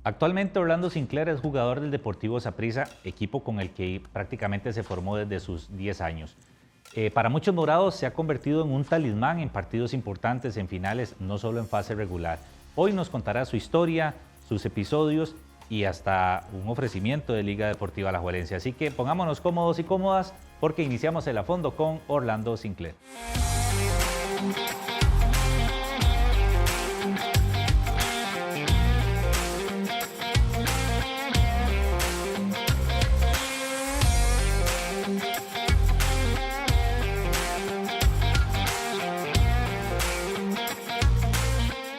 Actualmente Orlando Sinclair es jugador del Deportivo Saprissa, equipo con el que prácticamente se formó desde sus 10 años. Para muchos morados se ha convertido en un talismán en partidos importantes, en finales, no solo en fase regular. Hoy nos contará su historia, sus episodios y hasta un ofrecimiento de Liga Deportiva Alajuelense. Así que pongámonos cómodos y cómodas porque iniciamos el a fondo con Orlando Sinclair.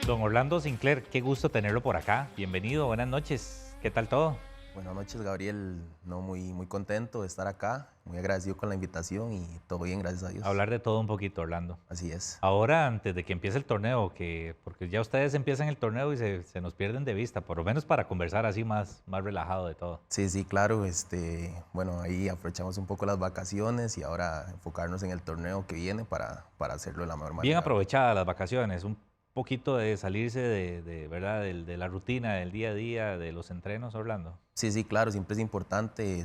Don Orlando Sinclair, qué gusto tenerlo por acá. Bienvenido, buenas noches. ¿Qué tal todo? Buenas noches, Gabriel. No, muy contento de estar acá, muy agradecido con la invitación y todo bien, gracias a Dios. Hablar de todo un poquito, Orlando. Así es. Ahora, antes de que empiece el torneo, porque ya ustedes empiezan el torneo y se nos pierden de vista, por lo menos para conversar así más relajado de todo. Sí, claro. Bueno, ahí aprovechamos un poco las vacaciones y ahora enfocarnos en el torneo que viene para hacerlo de la mejor manera. Bien aprovechadas las vacaciones, un poquito de salirse ¿verdad? de la rutina, del día a día, de los entrenos, Orlando. Sí, claro, siempre es importante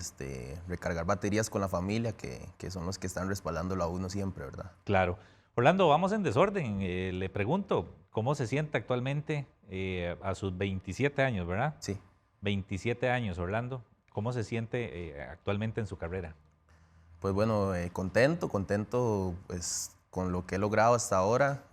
recargar baterías con la familia, que son los que están respaldándolo a uno siempre, ¿verdad? Claro. Orlando, vamos en desorden. Le pregunto, ¿cómo se siente actualmente a sus 27 años, verdad? Sí. 27 años, Orlando. ¿Cómo se siente actualmente en su carrera? Pues bueno, contento pues, con lo que he logrado hasta ahora.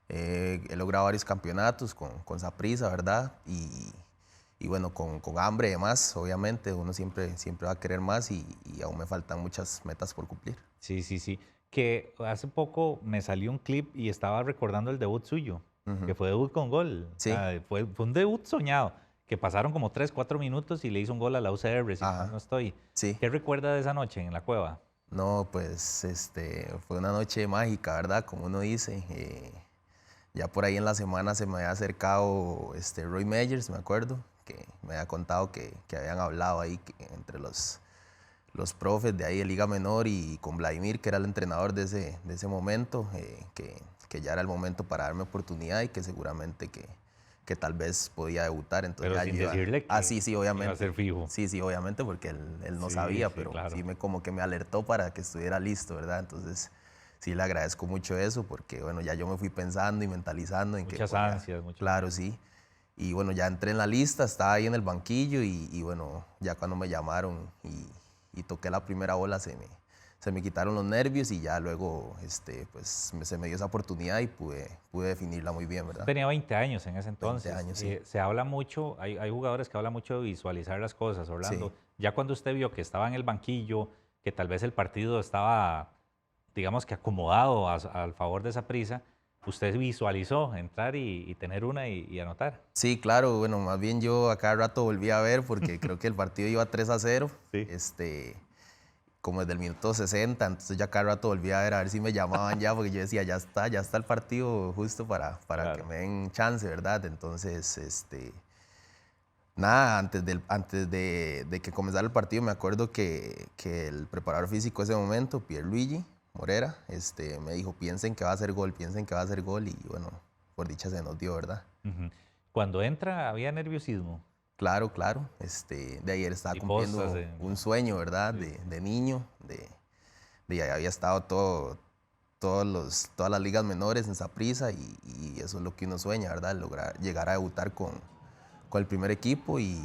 He logrado varios campeonatos con Saprissa, ¿verdad? Y bueno, con hambre de más, obviamente, uno siempre va a querer más y aún me faltan muchas metas por cumplir. Sí. Que hace poco me salió un clip y estaba recordando el debut suyo, que fue debut con gol. Sí. O sea, fue un debut soñado, que pasaron como 3, 4 minutos y le hizo un gol a la UCR, si mal no estoy. Sí. ¿Qué recuerda de esa noche en la cueva? No, pues fue una noche mágica, ¿verdad? Como uno dice. Ya por ahí en la semana se me había acercado Roy Meyers, me acuerdo, que me había contado que habían hablado ahí entre los profes de ahí de Liga Menor y con Vladimir, que era el entrenador de ese momento, que ya era el momento para darme oportunidad y que seguramente que tal vez podía debutar. Entonces, pero sin decirle que sí, obviamente. iba a ser fijo. Sí, obviamente, porque él no sabía, pero claro. sí como que me alertó para que estuviera listo, ¿verdad? Entonces, sí le agradezco mucho eso, porque bueno, ya yo me fui pensando y mentalizando en muchas que... ansias, Claro, sí. Y bueno, ya entré en la lista, estaba ahí en el banquillo y bueno, ya cuando me llamaron y toqué la primera bola se me quitaron los nervios y ya luego pues se me dio esa oportunidad y pude definirla muy bien, ¿verdad? Tenía 20 años en ese entonces. 20 años, sí. Se habla mucho, hay jugadores que hablan mucho de visualizar las cosas, Orlando. Sí. Ya cuando usted vio que estaba en el banquillo, que tal vez el partido estaba, digamos que acomodado al favor de Saprissa, ¿usted visualizó entrar y tener una y anotar? Sí, claro. Bueno, más bien yo a cada rato volví a ver porque creo que el partido iba 3-0. Sí. Como desde el minuto 60, entonces ya cada rato volví a ver si me llamaban ya, porque yo decía, ya está el partido justo para Claro. que me den chance, ¿verdad? Entonces, nada, antes de que comenzara el partido, me acuerdo que el preparador físico de ese momento, Pierluigi Morera, me dijo, piensen que va a hacer gol, y bueno, por dicha se nos dio, ¿verdad? Cuando entra, ¿había nerviosismo? Claro. De ayer estaba cumpliendo un sueño, ¿verdad? Sí. De niño, había estado todas las ligas menores en Saprissa y eso es lo que uno sueña, ¿verdad? Lograr llegar a debutar con el primer equipo y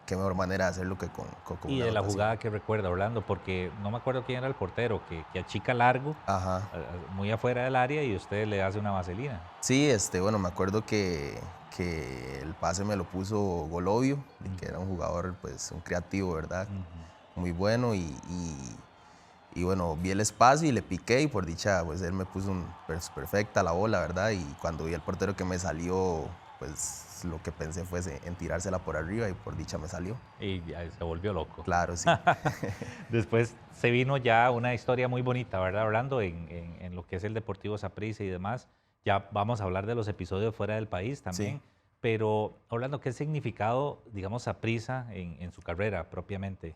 qué mejor manera de hacerlo que con Y una de la anotación. jugada que recuerda, Orlando, porque no me acuerdo quién era el portero, que achica largo, Ajá. muy afuera del área y usted le hace una vaselina. Sí, bueno, me acuerdo que el pase me lo puso Golovio, que era un jugador, pues, un creativo, ¿verdad? Muy bueno y bueno, vi el espacio y le piqué y por dicha, pues, él me puso perfecta la bola, ¿verdad? Y cuando vi al portero que me salió, pues, lo que pensé fue en tirársela por arriba y por dicha me salió. Y ya se volvió loco. Claro, sí. Después se vino ya una historia muy bonita, ¿verdad? Hablando en lo que es el Deportivo Saprissa y demás. Ya vamos a hablar de los episodios fuera del país también. Sí. Pero, Orlando, ¿qué significado, digamos, Saprissa en su carrera propiamente?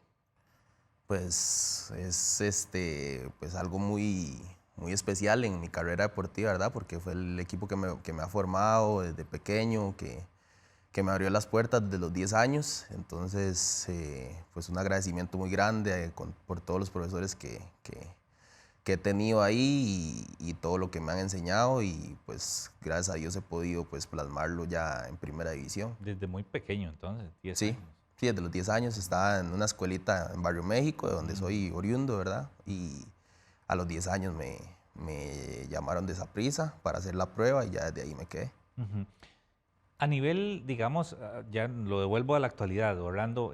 Pues es pues algo muy especial en mi carrera deportiva, ¿verdad? Porque fue el equipo que me ha formado desde pequeño, que me abrió las puertas de los 10 años. Entonces, pues un agradecimiento muy grande por todos los profesores que he tenido ahí y todo lo que me han enseñado, y pues gracias a Dios he podido pues plasmarlo ya en primera división. Desde muy pequeño entonces, 10 Sí, años. sí, desde los 10 años estaba en una escuelita en Barrio México, de donde soy oriundo, ¿verdad? Y a los 10 años me llamaron de Saprissa para hacer la prueba y ya desde ahí me quedé. Ujú. A nivel, digamos, ya lo devuelvo a la actualidad, Orlando,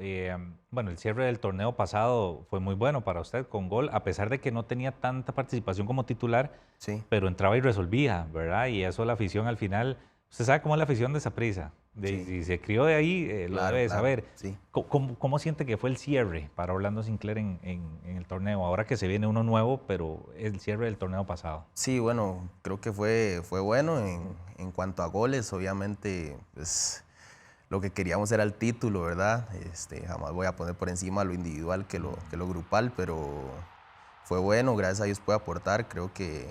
bueno, el cierre del torneo pasado fue muy bueno para usted con gol, a pesar de que no tenía tanta participación como titular, Sí, pero entraba y resolvía, ¿verdad? Y eso la afición al final, usted sabe cómo es la afición de Saprissa, sí, si se crió de ahí, lo claro, debe de claro, saber. sí. ¿Cómo siente que fue el cierre para Orlando Sinclair en el torneo? Ahora que se viene uno nuevo, pero el cierre del torneo pasado. Sí, bueno, creo que fue bueno en cuanto a goles. Obviamente, pues lo que queríamos era el título, ¿verdad? Jamás voy a poner por encima lo individual que lo grupal, pero fue bueno, gracias a Dios pude aportar. Creo que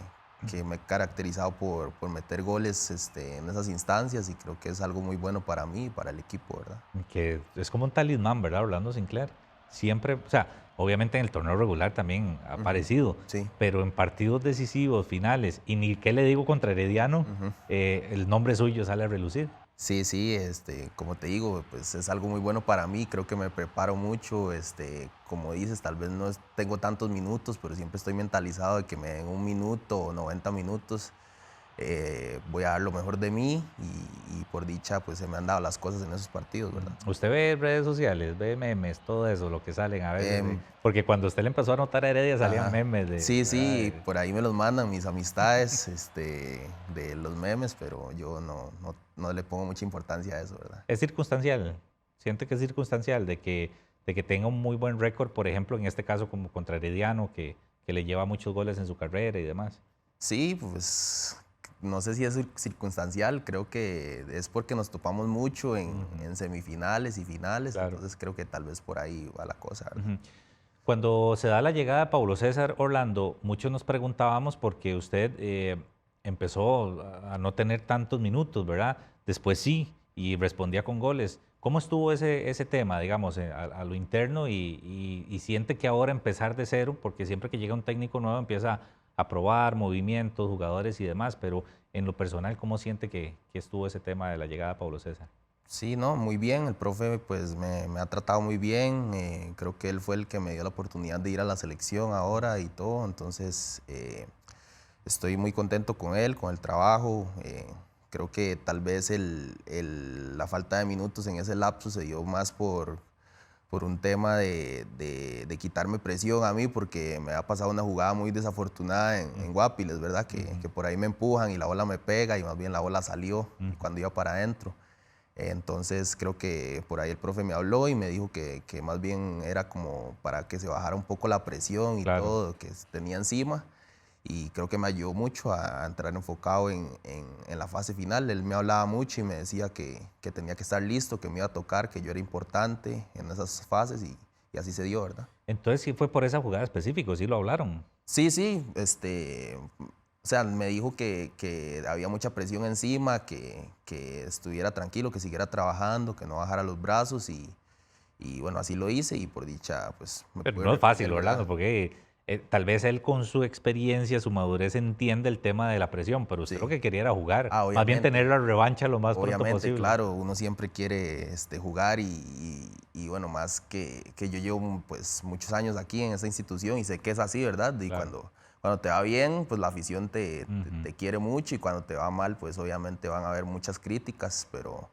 me he caracterizado por meter goles en esas instancias, y creo que es algo muy bueno para mí y para el equipo, ¿verdad? Que es como un talismán, ¿verdad? Orlando Sinclair. Siempre, o sea, obviamente en el torneo regular también ha Ujú, aparecido, sí. pero en partidos decisivos, finales, y ni qué le digo contra Herediano, Ujú. el nombre suyo sale a relucir. Sí, sí, como te digo, pues es algo muy bueno para mí. Creo que me preparo mucho, como dices, tal vez no tengo tantos minutos, pero siempre estoy mentalizado de que me den 1 minuto o 90 minutos. Voy a dar lo mejor de mí, y por dicha, pues se me han dado las cosas en esos partidos, ¿verdad? Usted ve redes sociales, ve memes, todo eso, lo que salen a veces, Em, porque cuando usted le empezó a anotar a Heredia salían Ajá. memes Sí, ¿verdad? sí, por ahí me los mandan mis amistades, de los memes, pero yo no le pongo mucha importancia a eso, ¿verdad? Es circunstancial, siente que es circunstancial de que tenga un muy buen récord, por ejemplo, en este caso como contra Herediano, que le lleva muchos goles en su carrera y demás. Sí, pues no sé si es circunstancial, creo que es porque nos topamos mucho en semifinales y finales, Claro. entonces creo que tal vez por ahí va la cosa, ¿verdad? Ujú. Cuando se da la llegada de Paulo César Orlando, muchos nos preguntábamos por qué usted empezó a no tener tantos minutos, ¿verdad? Después sí, y respondía con goles. ¿Cómo estuvo ese tema, digamos, a lo interno y siente que ahora empezar de cero, porque siempre que llega un técnico nuevo empieza a probar movimientos, jugadores y demás, pero en lo personal, ¿cómo siente que estuvo ese tema de la llegada de Paulo César? Sí, no, muy bien. El profe pues me ha tratado muy bien. Creo que él fue el que me dio la oportunidad de ir a la selección ahora y todo. Entonces estoy muy contento con él, con el trabajo. Creo que tal vez la falta de minutos en ese lapso se dio más por un tema de quitarme presión a mí, porque me ha pasado una jugada muy desafortunada en Guapiles, ¿verdad? Que por ahí me empujan y la bola me pega, y más bien la bola salió cuando iba para adentro. Entonces creo que por ahí el profe me habló y me dijo que más bien era como para que se bajara un poco la presión y Claro. todo que tenía encima, y creo que me ayudó mucho a entrar enfocado en la fase final. Él me hablaba mucho y me decía que tenía que estar listo, que me iba a tocar, que yo era importante en esas fases, y así se dio, ¿verdad? Entonces sí fue por esa jugada específica, sí lo hablaron. Sí, sí, o sea, me dijo que había mucha presión encima, que estuviera tranquilo, que siguiera trabajando, que no bajara los brazos, y bueno, así lo hice, y por dicha, pues me Pero pude no es fácil, recuperar, Orlando, ¿verdad? porque tal vez él con su experiencia, su madurez entiende el tema de la presión, pero usted lo Sí. que quería era jugar, Ah, más bien tener obviamente. la revancha lo más pronto Obviamente, posible. claro, uno siempre quiere jugar, y bueno, más que yo llevo pues muchos años aquí en esta institución y sé que es así, ¿verdad? Y Claro. cuando te va bien, pues la afición Ujú. te quiere mucho, y cuando te va mal, pues obviamente van a haber muchas críticas, pero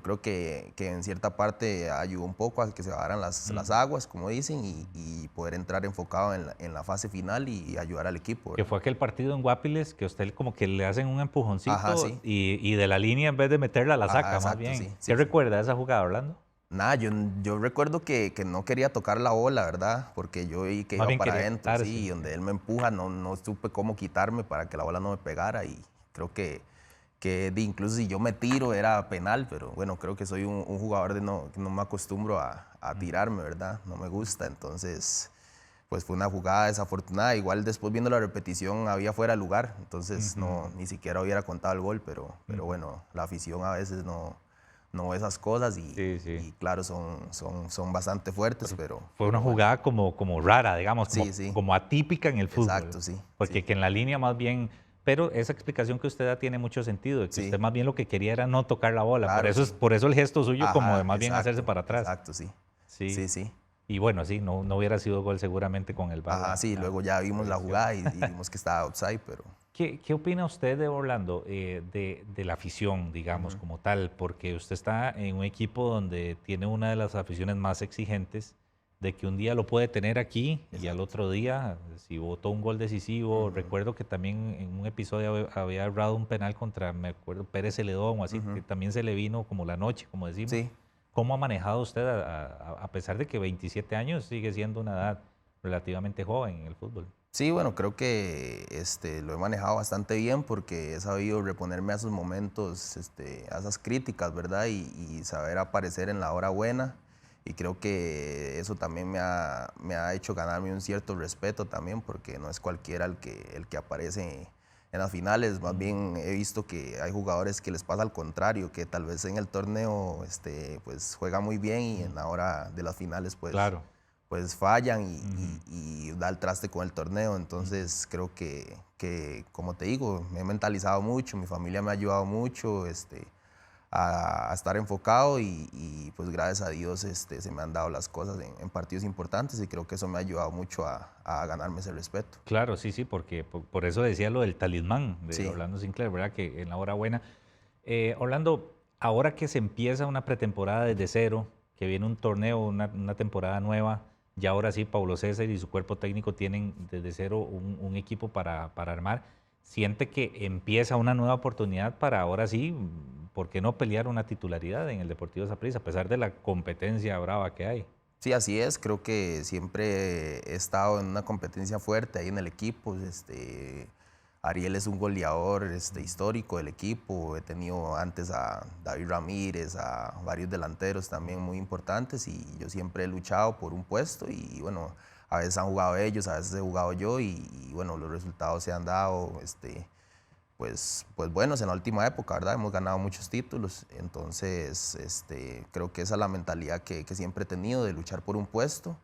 creo que en cierta parte ayudó un poco a que se bajaran las aguas, como dicen, y poder entrar enfocado en la fase final y ayudar al equipo, Que ¿verdad? fue aquel partido en Guapiles que a usted como que le hacen un Ajá, empujoncito sí. y de la línea en vez de meterla la Ajá, saca, más exacto, bien. sí, ¿Qué sí, sí. recuerda de esa jugada, Orlando? Nada, yo recuerdo que no quería tocar la bola, ¿verdad? Porque yo vi que Más iba bien para quería adentro, quitarse. sí, y donde él me empuja, no supe cómo quitarme para que la bola no me pegara, y creo que incluso si yo me tiro era penal, pero bueno, creo que soy un jugador que no me acostumbro a tirarme, ¿verdad? No me gusta, entonces pues fue una jugada desafortunada. Igual después viendo la repetición había fuera de lugar, entonces Ujú. ni siquiera hubiera contado el gol, pero bueno, la afición a veces no no ve esas cosas Sí, sí. y claro, son bastante fuertes, pero... Fue una jugada como rara, digamos, Sí, sí, como atípica en el fútbol. exacto, sí, Porque sí, que en la línea más bien... Pero esa explicación que usted da tiene mucho sentido, de que usted sí, más bien lo que quería era no tocar la bola. claro, sí. Por eso el gesto suyo como de Ajá, más bien hacerse exacto, para atrás. exacto, sí, Sí. sí, sí. Y bueno, sí, no hubiera sido gol seguramente con el VAR Ajá, sí, luego ya la vimos la revisión. jugada y vimos que estaba outside, pero... ¿Qué opina usted de Orlando, de la afición, digamos, Ujú, como tal? Porque usted está en un equipo donde tiene una de las aficiones más exigentes, de que un día lo puede tener aquí y al exacto. otro día, si votó un gol decisivo, Ujú, recuerdo que también en un episodio había errado un penal contra, me acuerdo, Pérez Celedón o así, que ujú, también se le vino como la noche, como decimos. sí. ¿Cómo ha manejado usted, a pesar de que 27 años sigue siendo una edad relativamente joven en el fútbol? Sí, bueno, creo que lo he manejado bastante bien porque he sabido reponerme a esos momentos, a esas críticas, ¿verdad? Y saber aparecer en la hora buena. Y creo que eso también me ha hecho ganarme un cierto respeto también porque no es cualquiera el que aparece en las finales. Más Mm, bien he visto que hay jugadores que les pasa al contrario, que tal vez en el torneo pues juegan muy bien y en mm, la hora de las finales claro. pues fallan Ujú, y da el traste con el torneo. ujú. Entonces creo como te digo, me he mentalizado mucho, mi familia me ha ayudado mucho a estar enfocado pues gracias a Dios se me han dado las cosas en partidos importantes y creo que eso me ha ayudado mucho a ganarme ese respeto. Claro, sí, sí, porque por eso decía lo del talismán de Sí. Orlando Sinclair, ¿verdad? Que en la hora buena. Orlando, ahora que se empieza una pretemporada desde cero, que viene un torneo, una temporada nueva, ya ahora sí Paulo César y su cuerpo técnico tienen desde cero un equipo para armar. ¿Siente que empieza una nueva oportunidad para ahora sí, por qué no pelear una titularidad en el Deportivo Saprissa, a pesar de la competencia brava que hay? Sí, así es. Creo que siempre he estado en una competencia fuerte ahí en el equipo. Ariel es un goleador histórico del equipo. He tenido antes a David Ramírez, a varios delanteros también muy importantes y yo siempre he luchado por un puesto y bueno, a veces han jugado ellos, a veces he jugado yo y bueno, los resultados se han dado. Pues buenos en la última época, ¿verdad? Hemos ganado muchos títulos, entonces creo que esa es la mentalidad que siempre he tenido de luchar por un puesto,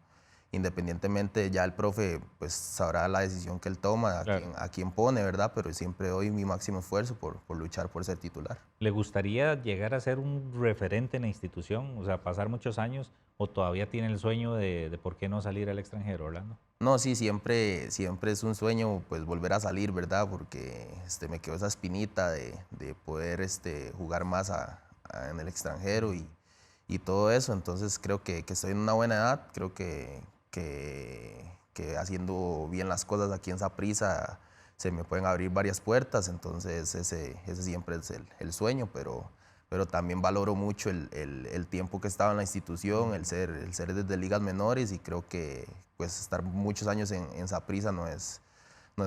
independientemente ya el profe pues sabrá la decisión que él toma, Claro. a quién pone, ¿verdad? Pero siempre doy mi máximo esfuerzo por luchar por ser titular. ¿Le gustaría llegar a ser un referente en la institución? O sea, pasar muchos años, o todavía tiene el sueño de por qué no salir al extranjero, Orlando? No, sí, siempre es un sueño pues volver a salir, ¿verdad? Porque me quedó esa espinita de poder jugar más en el extranjero y todo eso. Entonces creo que estoy en una buena edad, creo que haciendo bien las cosas aquí en Saprissa se me pueden abrir varias puertas, entonces ese siempre es el sueño, pero también valoro mucho el tiempo que he estado en la institución, el ser desde ligas menores y creo que pues estar muchos años en Saprissa no es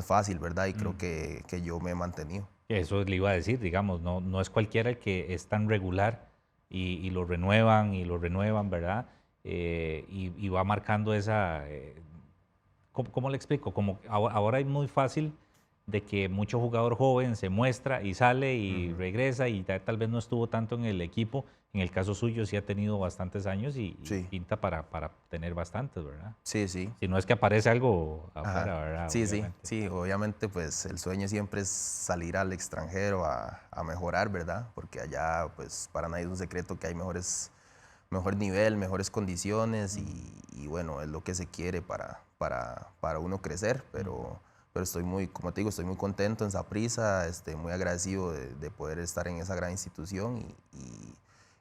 fácil, ¿verdad? Y creo Mm. que yo me he mantenido. Eso le iba a decir, digamos, no es cualquiera el que es tan regular y y lo renuevan, ¿verdad? Y va marcando esa, ¿cómo le explico? Como ahora es muy fácil de que mucho jugador joven se muestra y sale y Ujú. regresa y tal vez no estuvo tanto en el equipo. En el caso suyo sí ha tenido bastantes años y Sí, pinta para tener bastantes, ¿verdad? sí, sí. Si no es que aparece algo Ajá. afuera, ¿verdad? Sí, sí, Obviamente. sí, obviamente pues el sueño siempre es salir al extranjero a mejorar, ¿verdad? Porque allá pues para nadie es un secreto que hay mejor nivel, mejores condiciones Mm, y bueno, es lo que se quiere para uno crecer, ujú. pero estoy muy, como te digo, estoy muy contento en Saprissa, muy agradecido de poder estar en esa gran institución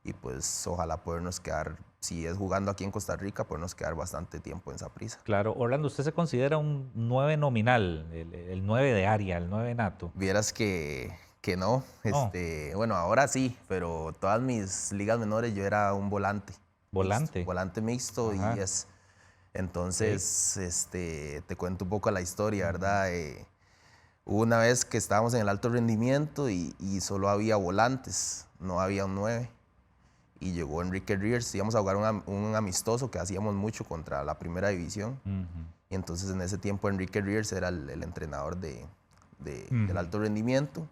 y pues ojalá podernos quedar, si es jugando aquí en Costa Rica, podernos quedar bastante tiempo en Saprissa. Claro, Orlando, ¿usted se considera un 9 nominal, el 9 de área, el 9 nato? Vieras que no, No, bueno, ahora sí, pero todas mis ligas menores yo era un volante. volante mixto y Ajá, es, ok. entonces, te cuento un poco la historia, Ujú, ¿verdad? Hubo una vez que estábamos en el alto rendimiento y solo había volantes, no había un 9 y llegó Enrique Riers, íbamos a jugar un amistoso que hacíamos mucho contra la primera división ujú, y entonces en ese tiempo Enrique Riers era el entrenador del ujú. alto rendimiento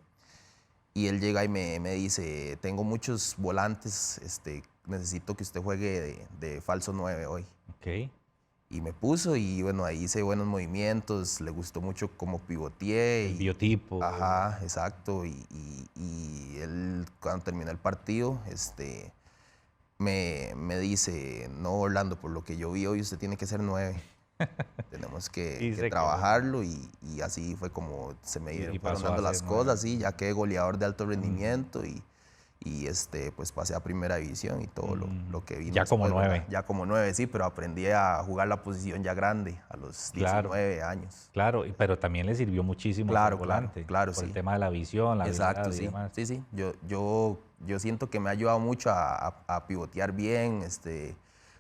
y él llega y me dice, tengo muchos volantes, necesito que usted juegue de falso 9 hoy. Ok. Y me puso y bueno, ahí hice buenos movimientos, le gustó mucho cómo pivoteé. El biotipo. Ajá, exacto. Y él, cuando terminó el partido, me dice, no, Orlando, por lo que yo vi hoy, usted tiene que ser 9. Tenemos que trabajarlo y así fue como se me fueron dando las cosas, sí, ya quedé goleador de alto rendimiento y pues pasé a primera división y todo lo que vino. Ya como después, 9. ¿verdad? Ya como 9, sí, pero aprendí a jugar la posición ya grande, a los 19 años. Claro, pero también le sirvió muchísimo ser volante. Claro, por sí. el tema de la visión, la Exacto, habilidad y sí. demás. Sí, sí. Yo siento que me ha ayudado mucho a pivotear bien.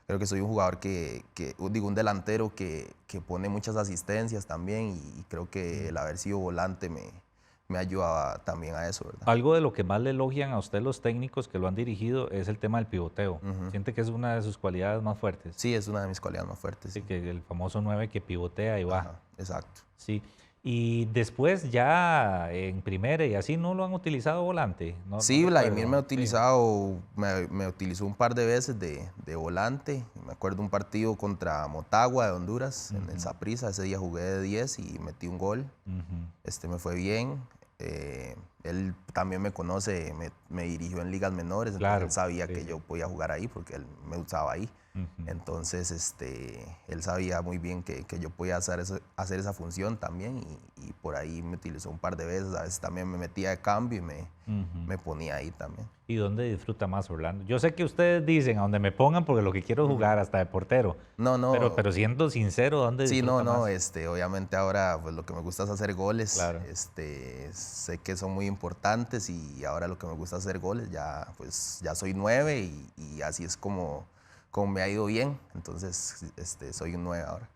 Creo que soy un jugador digo, un delantero que pone muchas asistencias también y creo que el haber sido volante me ayudaba también a eso, ¿verdad? Algo de lo que más le elogian a usted los técnicos que lo han dirigido es el tema del pivoteo. ¿Siente que es una de sus cualidades más fuertes? Sí, es una de mis cualidades más fuertes. Sí, que el famoso 9 que pivotea y va. Ajá, exacto. Sí. Y después ya en primera y así no lo han utilizado volante. No, sí, no Vladimir me ha utilizado, me utilizó un par de veces de volante. Me acuerdo un partido contra Motagua de Honduras, en el Saprissa. Ese día jugué de 10 y metí un gol. Me fue bien. Él también me conoce, me dirigió en ligas menores, entonces él sabía que yo podía jugar ahí porque él me usaba ahí. Entonces, él sabía muy bien que yo podía hacer esa función también y por ahí me utilizó un par de veces. A veces también me metía de cambio y me ponía ahí también. ¿Y dónde disfruta más Orlando? Yo sé que ustedes dicen a donde me pongan porque lo que quiero es jugar hasta de portero. No. Pero siendo sincero, ¿dónde disfruta más? Obviamente ahora pues lo que me gusta es hacer goles. Claro. Sé que son muy importantes y ahora lo que me gusta es hacer goles. Ya soy 9 y así es como me ha ido bien. Entonces, soy un 9 ahora.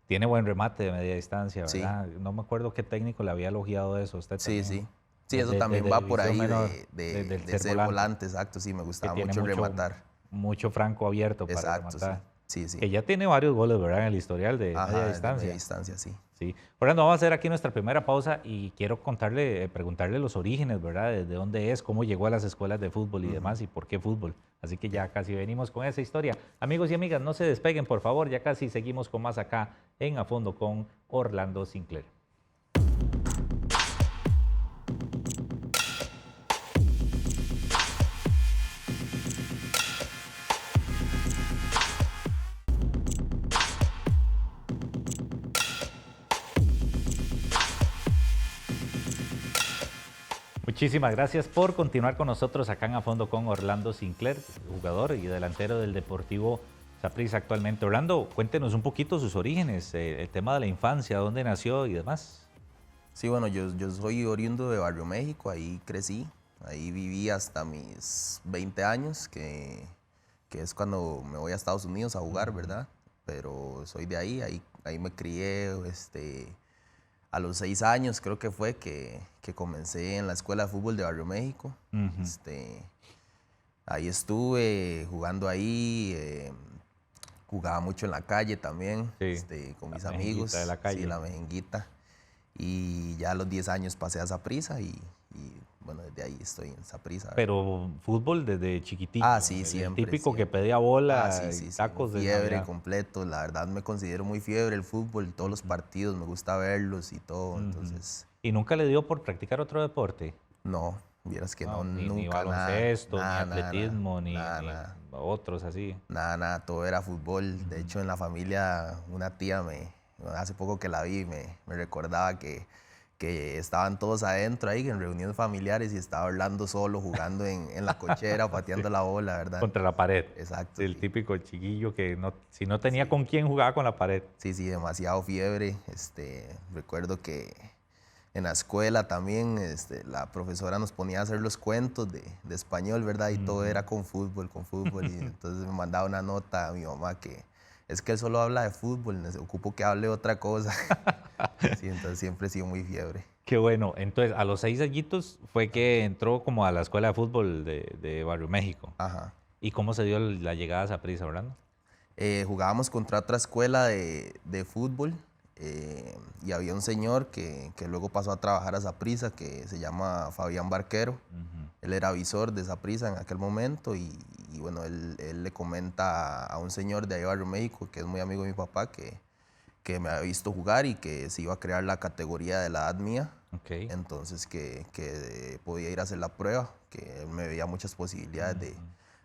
Tiene buen remate de media distancia, ¿verdad? Sí. No me acuerdo qué técnico le había elogiado eso. Usted también. Sí. Sí, eso también va por ahí de ser volante, exacto. Sí, me gustaba mucho rematar. Mucho franco abierto para rematar. Sí. Que ya tiene varios goles, ¿verdad? En el historial de media distancia. De media distancia, sí. Sí. Orlando, vamos a hacer aquí nuestra primera pausa y quiero preguntarle los orígenes, ¿verdad? Desde dónde es, cómo llegó a las escuelas de fútbol y demás y por qué fútbol. Así que ya casi venimos con esa historia. Amigos y amigas, no se despeguen, por favor. Ya casi seguimos con más acá en A Fondo con Orlando Sinclair. Muchísimas gracias por continuar con nosotros acá en A Fondo con Orlando Sinclair, jugador y delantero del Deportivo Saprissa actualmente. Orlando, cuéntenos un poquito sus orígenes, el tema de la infancia, dónde nació y demás. Sí, bueno, yo soy oriundo de Barrio México, ahí crecí, ahí viví hasta mis 20 años, que es cuando me voy a Estados Unidos a jugar, ¿verdad? Pero soy de ahí me crié, a los 6 años creo que fue que comencé en la escuela de fútbol de Barrio México. Ahí estuve jugando ahí, jugaba mucho en la calle también, con mis amigos. De la calle. Sí, la mejenguita. Y ya a los 10 años pasé a Saprissa y bueno, desde ahí estoy en Saprissa. Pero fútbol desde chiquitito. Sí, siempre. El típico siempre. que pedía bola, tacos de fiebre completo. La verdad me considero muy fiebre el fútbol, todos los partidos, me gusta verlos y todo, entonces... ¿Y nunca le dio por practicar otro deporte? No, vieras que no, ni, nunca. Ni baloncesto, nada, ni atletismo, nada, ni otros así. Nada, todo era fútbol. De hecho, en la familia, una tía hace poco que la vi, me recordaba que estaban todos adentro ahí en reuniones familiares y estaba Orlando solo jugando en la cochera, pateando la bola, ¿verdad? Contra la pared. Exacto. El típico chiquillo que si no tenía con quién jugaba con la pared. Sí, demasiado fiebre. Recuerdo que en la escuela también la profesora nos ponía a hacer los cuentos de español, ¿verdad? Y todo era con fútbol. Y entonces me mandaba una nota a mi mamá que es que él solo habla de fútbol, ocupo que hable otra cosa. Sí, entonces siempre he sido muy fiebre. Qué bueno. Entonces, a los 6 añitos fue que entró como a la escuela de fútbol de Barrio México. Ajá. ¿Y cómo se dio la llegada a Saprissa, Orlando? Jugábamos contra otra escuela de fútbol y había un señor que luego pasó a trabajar a Saprissa, que se llama Fabián Barquero. Él era visor de Saprissa en aquel momento y bueno, él le comenta a un señor de ahí de Barrio México, que es muy amigo de mi papá, que me había visto jugar y que se iba a crear la categoría de la edad mía. Okay. Entonces que podía ir a hacer la prueba, que él me veía muchas posibilidades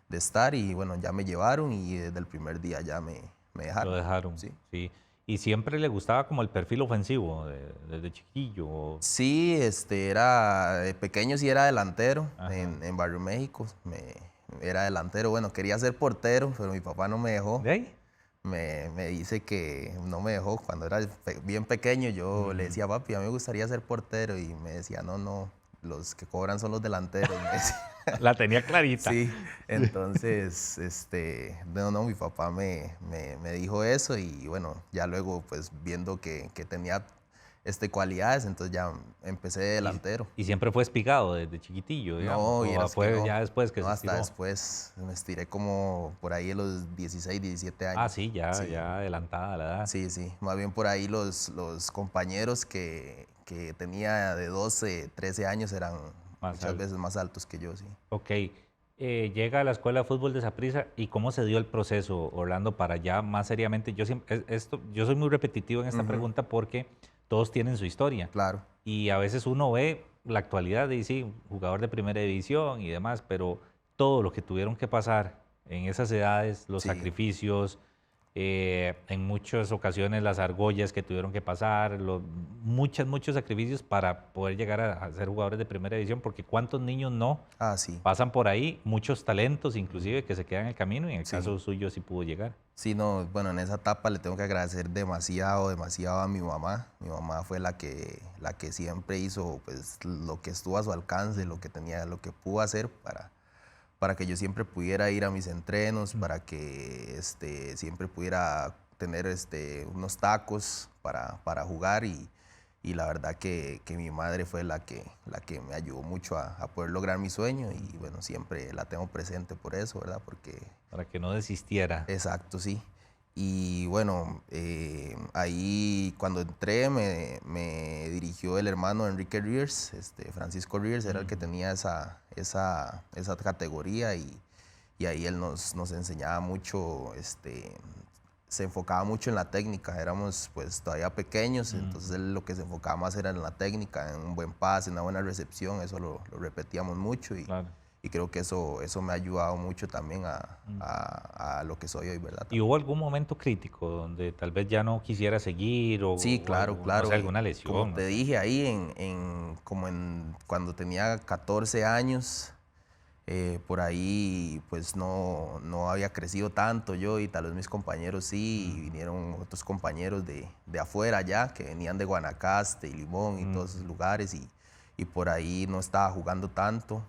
de estar y bueno, ya me llevaron y desde el primer día ya me dejaron. Lo dejaron, Sí. sí. ¿Y siempre le gustaba como el perfil ofensivo desde chiquillo? Sí, era de pequeño, sí era delantero en Barrio México. Era delantero, bueno, quería ser portero, pero mi papá no me dejó. ¿De ahí? Me dice que no me dejó. Cuando era bien pequeño yo le decía, papi, a mí me gustaría ser portero y me decía, no, los que cobran son los delanteros. Me decía. La tenía clarita. Sí, entonces, no, mi papá me dijo eso y bueno, ya luego pues viendo que tenía cualidades, entonces ya empecé de delantero. ¿Y siempre fue espigado desde chiquitillo, digamos? No, ¿O fue no. ya después que no, se hasta estiró? después, me estiré como por ahí a los 16, 17 años. Ah, sí, ya adelantada la edad. Sí, más bien por ahí los compañeros que tenía de 12, 13 años eran muchas veces más altos que yo, sí. Ok. Llega a la Escuela de Fútbol de Saprissa y ¿cómo se dio el proceso, Orlando, para ya más seriamente? Yo soy muy repetitivo en esta pregunta porque todos tienen su historia. Claro. Y a veces uno ve la actualidad de, sí, jugador de primera división y demás, pero todo lo que tuvieron que pasar en esas edades, los sacrificios, en muchas ocasiones las argollas que tuvieron que pasar, muchos sacrificios para poder llegar a ser jugadores de primera división, porque cuántos niños no pasan por ahí, muchos talentos inclusive que se quedan en el camino y en el caso suyo sí pudo llegar. Sí, no, bueno, en esa etapa le tengo que agradecer demasiado a mi mamá. Mi mamá fue la que siempre hizo pues lo que estuvo a su alcance, lo que pudo hacer para que yo siempre pudiera ir a mis entrenos, para que siempre pudiera tener unos tacos para jugar y la verdad que mi madre fue la que me ayudó mucho a poder lograr mi sueño y bueno, siempre la tengo presente por eso, ¿verdad? Para que no desistiera. Exacto, sí. Y bueno, ahí cuando entré me dirigió el hermano Enrique Riers, Francisco Riers era el que tenía esa categoría y ahí él nos enseñaba mucho, se enfocaba mucho en la técnica, éramos pues todavía pequeños, entonces él lo que se enfocaba más era en la técnica, en un buen pase, en una buena recepción, eso lo repetíamos mucho y creo que eso me ha ayudado mucho también a lo que soy hoy, ¿verdad? ¿Y hubo algún momento crítico donde tal vez ya no quisiera seguir o, sí, claro. No sé, alguna lesión? Como te dije ahí, cuando tenía 14 años, por ahí pues no había crecido tanto yo y tal vez mis compañeros sí, y vinieron otros compañeros de afuera ya, que venían de Guanacaste y Limón y todos esos lugares y por ahí no estaba jugando tanto.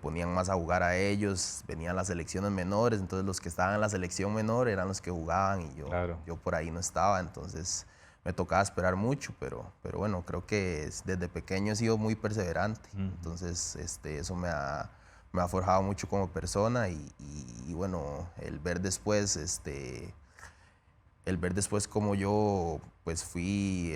Ponían más a jugar a ellos, venían las selecciones menores, entonces los que estaban en la selección menor eran los que jugaban y yo por ahí no estaba, entonces me tocaba esperar mucho, pero bueno, creo que desde pequeño he sido muy perseverante, entonces eso me ha forjado mucho como persona y bueno, el ver después cómo yo pues fui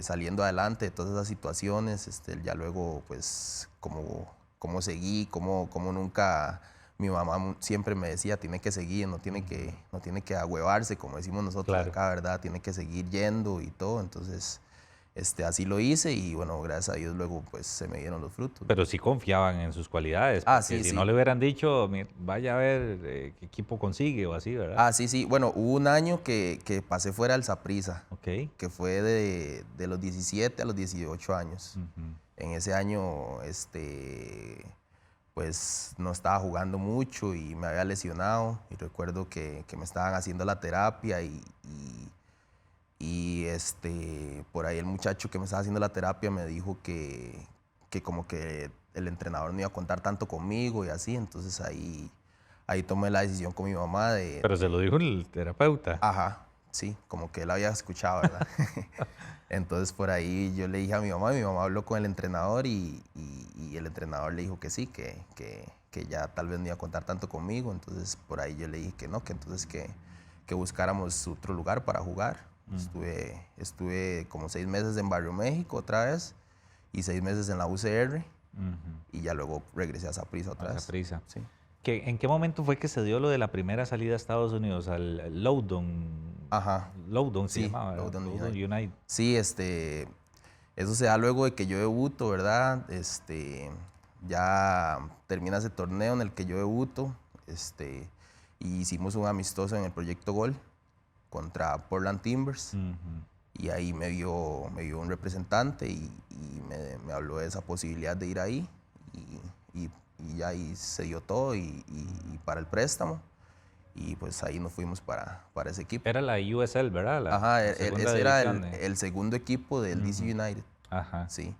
saliendo adelante de todas esas situaciones, ya luego pues cómo seguí, cómo nunca, mi mamá siempre me decía, tiene que seguir, no tiene que ahuevarse, como decimos nosotros acá, ¿verdad? Tiene que seguir yendo y todo, entonces así lo hice y bueno, gracias a Dios luego pues se me dieron los frutos. Pero sí confiaban en sus cualidades, porque si no le hubieran dicho, vaya a ver qué equipo consigue o así, ¿verdad? Sí, bueno, hubo un año que pasé fuera del Saprissa, que fue de los 17 a los 18 años. En ese año, pues no estaba jugando mucho y me había lesionado y recuerdo que me estaban haciendo la terapia y por ahí el muchacho que me estaba haciendo la terapia me dijo que como que el entrenador no iba a contar tanto conmigo y así, entonces ahí tomé la decisión con mi mamá de... Pero se lo dijo el terapeuta. Ajá, sí, como que él había escuchado, ¿verdad? Entonces por ahí yo le dije a mi mamá habló con el entrenador y el entrenador le dijo que sí, que ya tal vez no iba a contar tanto conmigo, entonces por ahí yo le dije que no, que entonces que buscáramos otro lugar para jugar. Estuve como 6 meses en Barrio México otra vez y 6 meses en la UCR y ya luego regresé a Saprissa otra vez. Saprissa. Sí. ¿En qué momento fue que se dio lo de la primera salida a Estados Unidos, al Loudoun? Ajá. Loudoun se Sí, llamaba, ¿verdad? Loudoun United. Sí, eso se da luego de que yo debuto, ¿verdad? Ya termina ese torneo en el que yo debuto, y hicimos un amistoso en el Proyecto Gol contra Portland Timbers. Y ahí me vio un representante y me habló de esa posibilidad de ir ahí. Y ya ahí se dio todo y para el préstamo. Y pues ahí nos fuimos para ese equipo. Era la USL, ¿verdad? Ajá, segunda ese era división el segundo equipo del DC United. Ajá. Sí,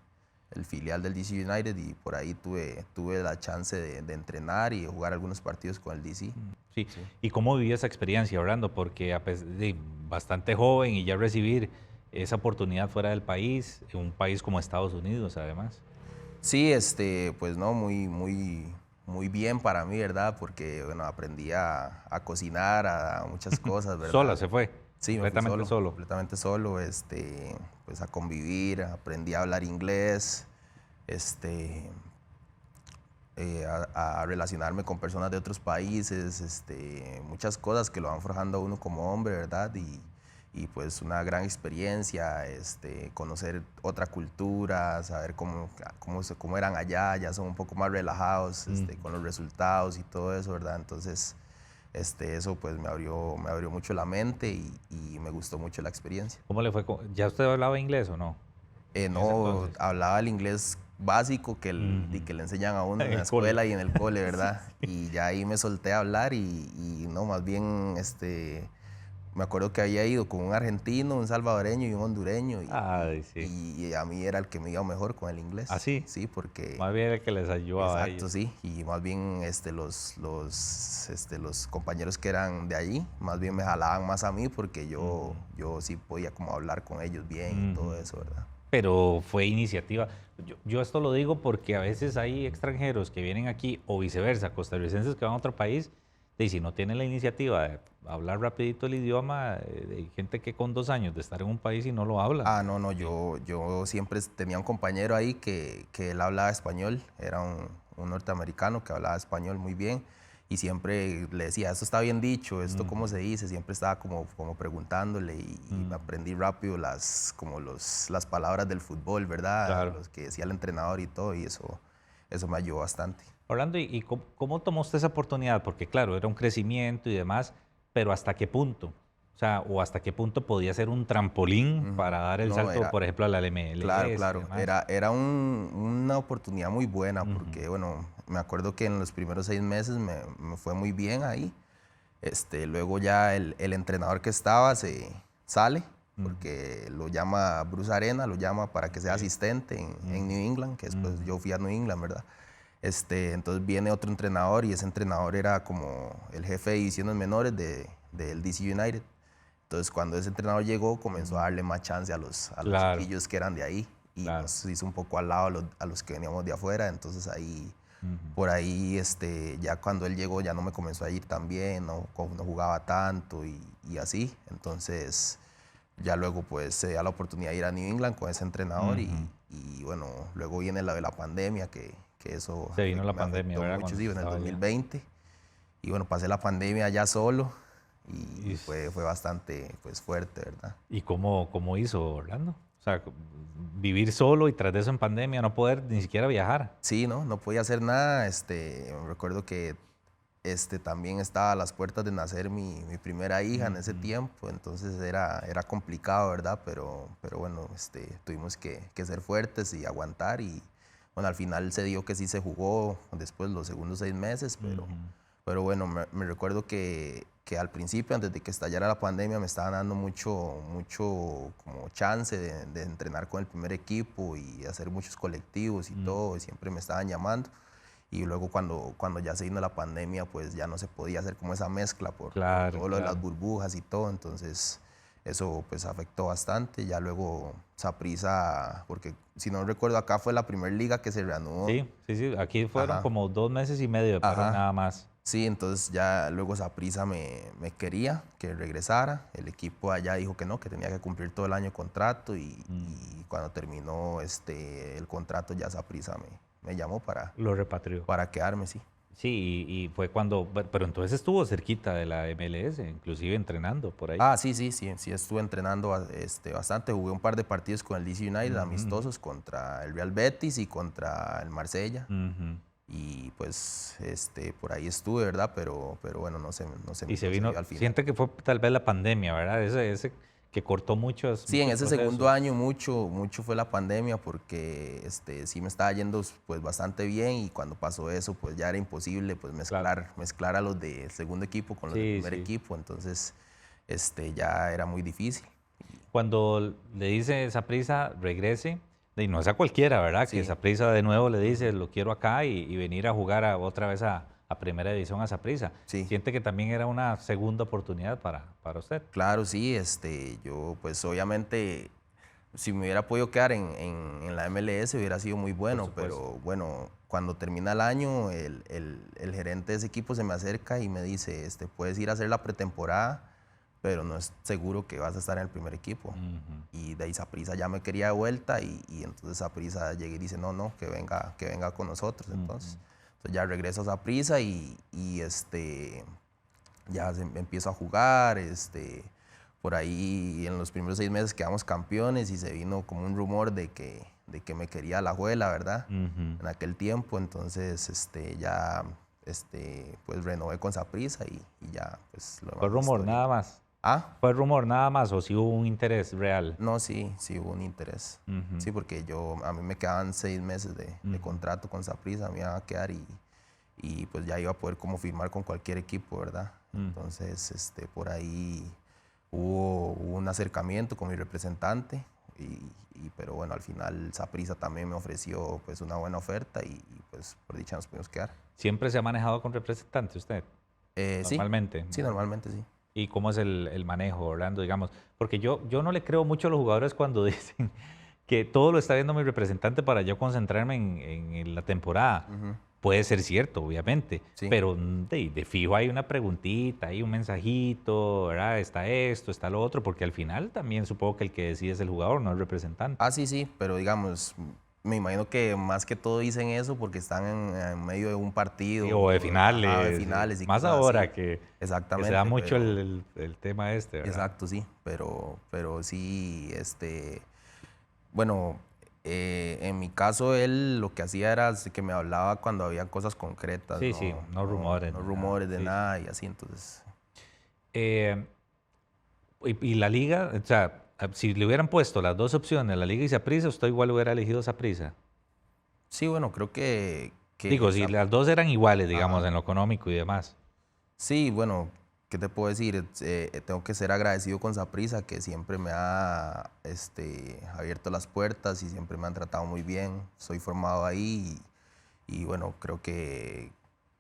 el filial del DC United, y por ahí tuve la chance de entrenar y de jugar algunos partidos con el DC. Sí. ¿Y cómo vivió esa experiencia, Orlando? Porque bastante joven y ya recibir esa oportunidad fuera del país, en un país como Estados Unidos, además. Sí, pues no, muy bien para mí, ¿verdad? Porque, bueno, aprendí a cocinar, a muchas cosas, ¿verdad? ¿Sola se fue? Sí, completamente solo. Completamente solo, pues a convivir, aprendí a hablar inglés, a relacionarme con personas de otros países, muchas cosas que lo van forjando a uno como hombre, ¿verdad? Y pues una gran experiencia, conocer otra cultura, saber cómo eran allá, ya son un poco más relajados con los resultados y todo eso, ¿verdad? Entonces, eso pues me abrió mucho la mente y me gustó mucho la experiencia. ¿Cómo le fue? ¿Ya usted hablaba inglés o no? No, hablaba el inglés básico que le enseñan a uno en la escuela y en el cole, ¿verdad? Y ya ahí me solté a hablar y no, más bien, me acuerdo que había ido con un argentino, un salvadoreño y un hondureño. Y a mí era el que me iba mejor con el inglés. ¿Ah, sí? Sí, porque... Más bien el que les ayudaba a ellos. Sí. Y más bien los compañeros que eran de allí, más bien me jalaban más a mí porque yo sí podía como hablar con ellos bien y todo eso, ¿verdad? Pero fue iniciativa. Yo esto lo digo porque a veces hay extranjeros que vienen aquí o viceversa, costarricenses que van a otro país, y si no tienen la iniciativa de hablar rapidito el idioma, hay gente que con 2 años de estar en un país y no lo habla. No, yo siempre tenía un compañero ahí que él hablaba español, era un norteamericano que hablaba español muy bien. Y siempre le decía, esto está bien dicho, esto cómo se dice, siempre estaba como preguntándole y aprendí rápido las palabras del fútbol, ¿verdad? Claro. Los que decía el entrenador y todo, y eso me ayudó bastante. Orlando, ¿y cómo tomó usted esa oportunidad? Porque claro, era un crecimiento y demás, pero ¿hasta qué punto? O sea, ¿o hasta qué punto podía ser un trampolín para dar el salto, por ejemplo, a la MLS? Claro. Era una oportunidad muy buena porque, bueno, me acuerdo que en los primeros 6 meses me fue muy bien ahí. Luego ya el entrenador que estaba se sale porque lo llama Bruce Arena, lo llama para que sea asistente en New England, que después yo fui a New England, ¿verdad? Entonces viene otro entrenador y ese entrenador era como el jefe de divisiones menores del DC United. Entonces, cuando ese entrenador llegó, comenzó a darle más chance a los chiquillos que eran de ahí y nos hizo un poco al lado a los que veníamos de afuera. Entonces, ahí, por ahí, ya cuando él llegó, ya no me comenzó a ir tan bien, no jugaba tanto y así. Entonces, ya luego, pues, se da la oportunidad de ir a New England con ese entrenador y bueno, luego viene la de la pandemia, que eso se vino la pandemia, ¿verdad? Mucho, sí, en el 2020. Y bueno, pasé la pandemia allá solo. Y fue bastante pues, fuerte, ¿verdad? ¿Y cómo hizo Orlando? O sea, vivir solo y tras de eso en pandemia, no poder ni siquiera viajar. Sí, no podía hacer nada. Recuerdo que también estaba a las puertas de nacer mi primera hija en ese tiempo, entonces era complicado, ¿verdad? Pero bueno, tuvimos que ser fuertes y aguantar y bueno, al final se dio que sí se jugó después los segundos 6 meses, pero bueno, me recuerdo que al principio, antes de que estallara la pandemia, me estaban dando mucho como chance de entrenar con el primer equipo y hacer muchos colectivos y todo, y siempre me estaban llamando. Y luego cuando ya se vino la pandemia, pues ya no se podía hacer como esa mezcla por todo lo de las burbujas y todo, entonces eso pues afectó bastante. Ya luego Saprissa, porque si no recuerdo, acá fue la primera liga que se reanudó. Sí, aquí fueron como 2 meses y medio de paro nada más. Sí, entonces ya luego Saprissa me quería que regresara. El equipo allá dijo que no, que tenía que cumplir todo el año contrato y cuando terminó el contrato ya Saprissa me llamó Lo repatrió. para quedarme, sí. Sí, y fue cuando, pero entonces estuvo cerquita de la MLS, inclusive entrenando por ahí. Ah, sí, estuve entrenando bastante. Jugué un par de partidos con el DC United, amistosos, contra el Real Betis y contra el Marsella. Y pues por ahí estuve, ¿verdad? Pero bueno, no se Y se dio vino, al final. siente que fue tal vez la pandemia, ¿verdad? Ese que cortó muchos Sí, en ese procesos. segundo año mucho fue la pandemia porque sí me estaba yendo pues bastante bien y cuando pasó eso pues ya era imposible pues mezclar a los del segundo equipo con los del primer equipo, entonces ya era muy difícil. Cuando le dice Saprissa regrese, y no es a cualquiera, ¿verdad? Que Sí. Saprissa de nuevo le dice lo quiero acá y venir a jugar otra vez a primera división a Saprissa. Sí. ¿Siente que también era una segunda oportunidad para usted? Claro, sí, yo pues obviamente si me hubiera podido quedar en la MLS hubiera sido muy bueno, pero bueno, cuando termina el año el gerente de ese equipo se me acerca y me dice, puedes ir a hacer la pretemporada, pero no es seguro que vas a estar en el primer equipo. Y de ahí Saprissa ya me quería de vuelta y entonces Saprissa llega y dice, no, que venga con nosotros. Entonces ya regreso a Saprissa y ya empiezo a jugar, por ahí en los primeros 6 meses quedamos campeones y se vino como un rumor de que me quería Alajuela, ¿verdad? En aquel tiempo, entonces ya pues renové con Saprissa y ya pues lo demás ¿Fue rumor nada más? ¿Ah? ¿Fue rumor nada más o si hubo un interés real? No, sí hubo un interés. Sí, porque a mí me quedaban 6 meses de contrato con Saprissa, me iba a quedar y pues ya iba a poder como firmar con cualquier equipo, ¿verdad? Entonces, por ahí hubo un acercamiento con mi representante, pero bueno, al final Saprissa también me ofreció pues una buena oferta y pues por dicha nos pudimos quedar. ¿Siempre se ha manejado con representante usted? Normalmente. Sí, normalmente sí. ¿Y cómo es el manejo, Orlando, digamos? Porque yo no le creo mucho a los jugadores cuando dicen que todo lo está viendo mi representante para yo concentrarme en la temporada. Puede ser cierto, obviamente, Sí. pero de fijo hay una preguntita, hay un mensajito, ¿verdad? Está esto, está lo otro, porque al final también supongo que el que decide es el jugador, no el representante. Ah, sí, pero digamos, me imagino que más que todo dicen eso porque están en medio de un partido. Sí, o de finales. Ajá, de finales y más cosas ahora así. que Exactamente, se da mucho pero el tema este, ¿verdad? exacto, sí, pero sí, bueno, en mi caso él lo que hacía era que me hablaba cuando había cosas concretas, Sí, no rumores. no rumores de nada y así, entonces. Y la liga, o sea, si le hubieran puesto las dos opciones, la liga y Saprissa, usted igual hubiera elegido Saprissa. Sí, bueno, creo que Digo, si las dos eran iguales, digamos, Ajá. en lo económico y demás. Sí, bueno, ¿qué te puedo decir? Tengo que ser agradecido con Saprissa, que siempre me ha abierto las puertas y siempre me han tratado muy bien. Soy formado ahí y bueno, creo que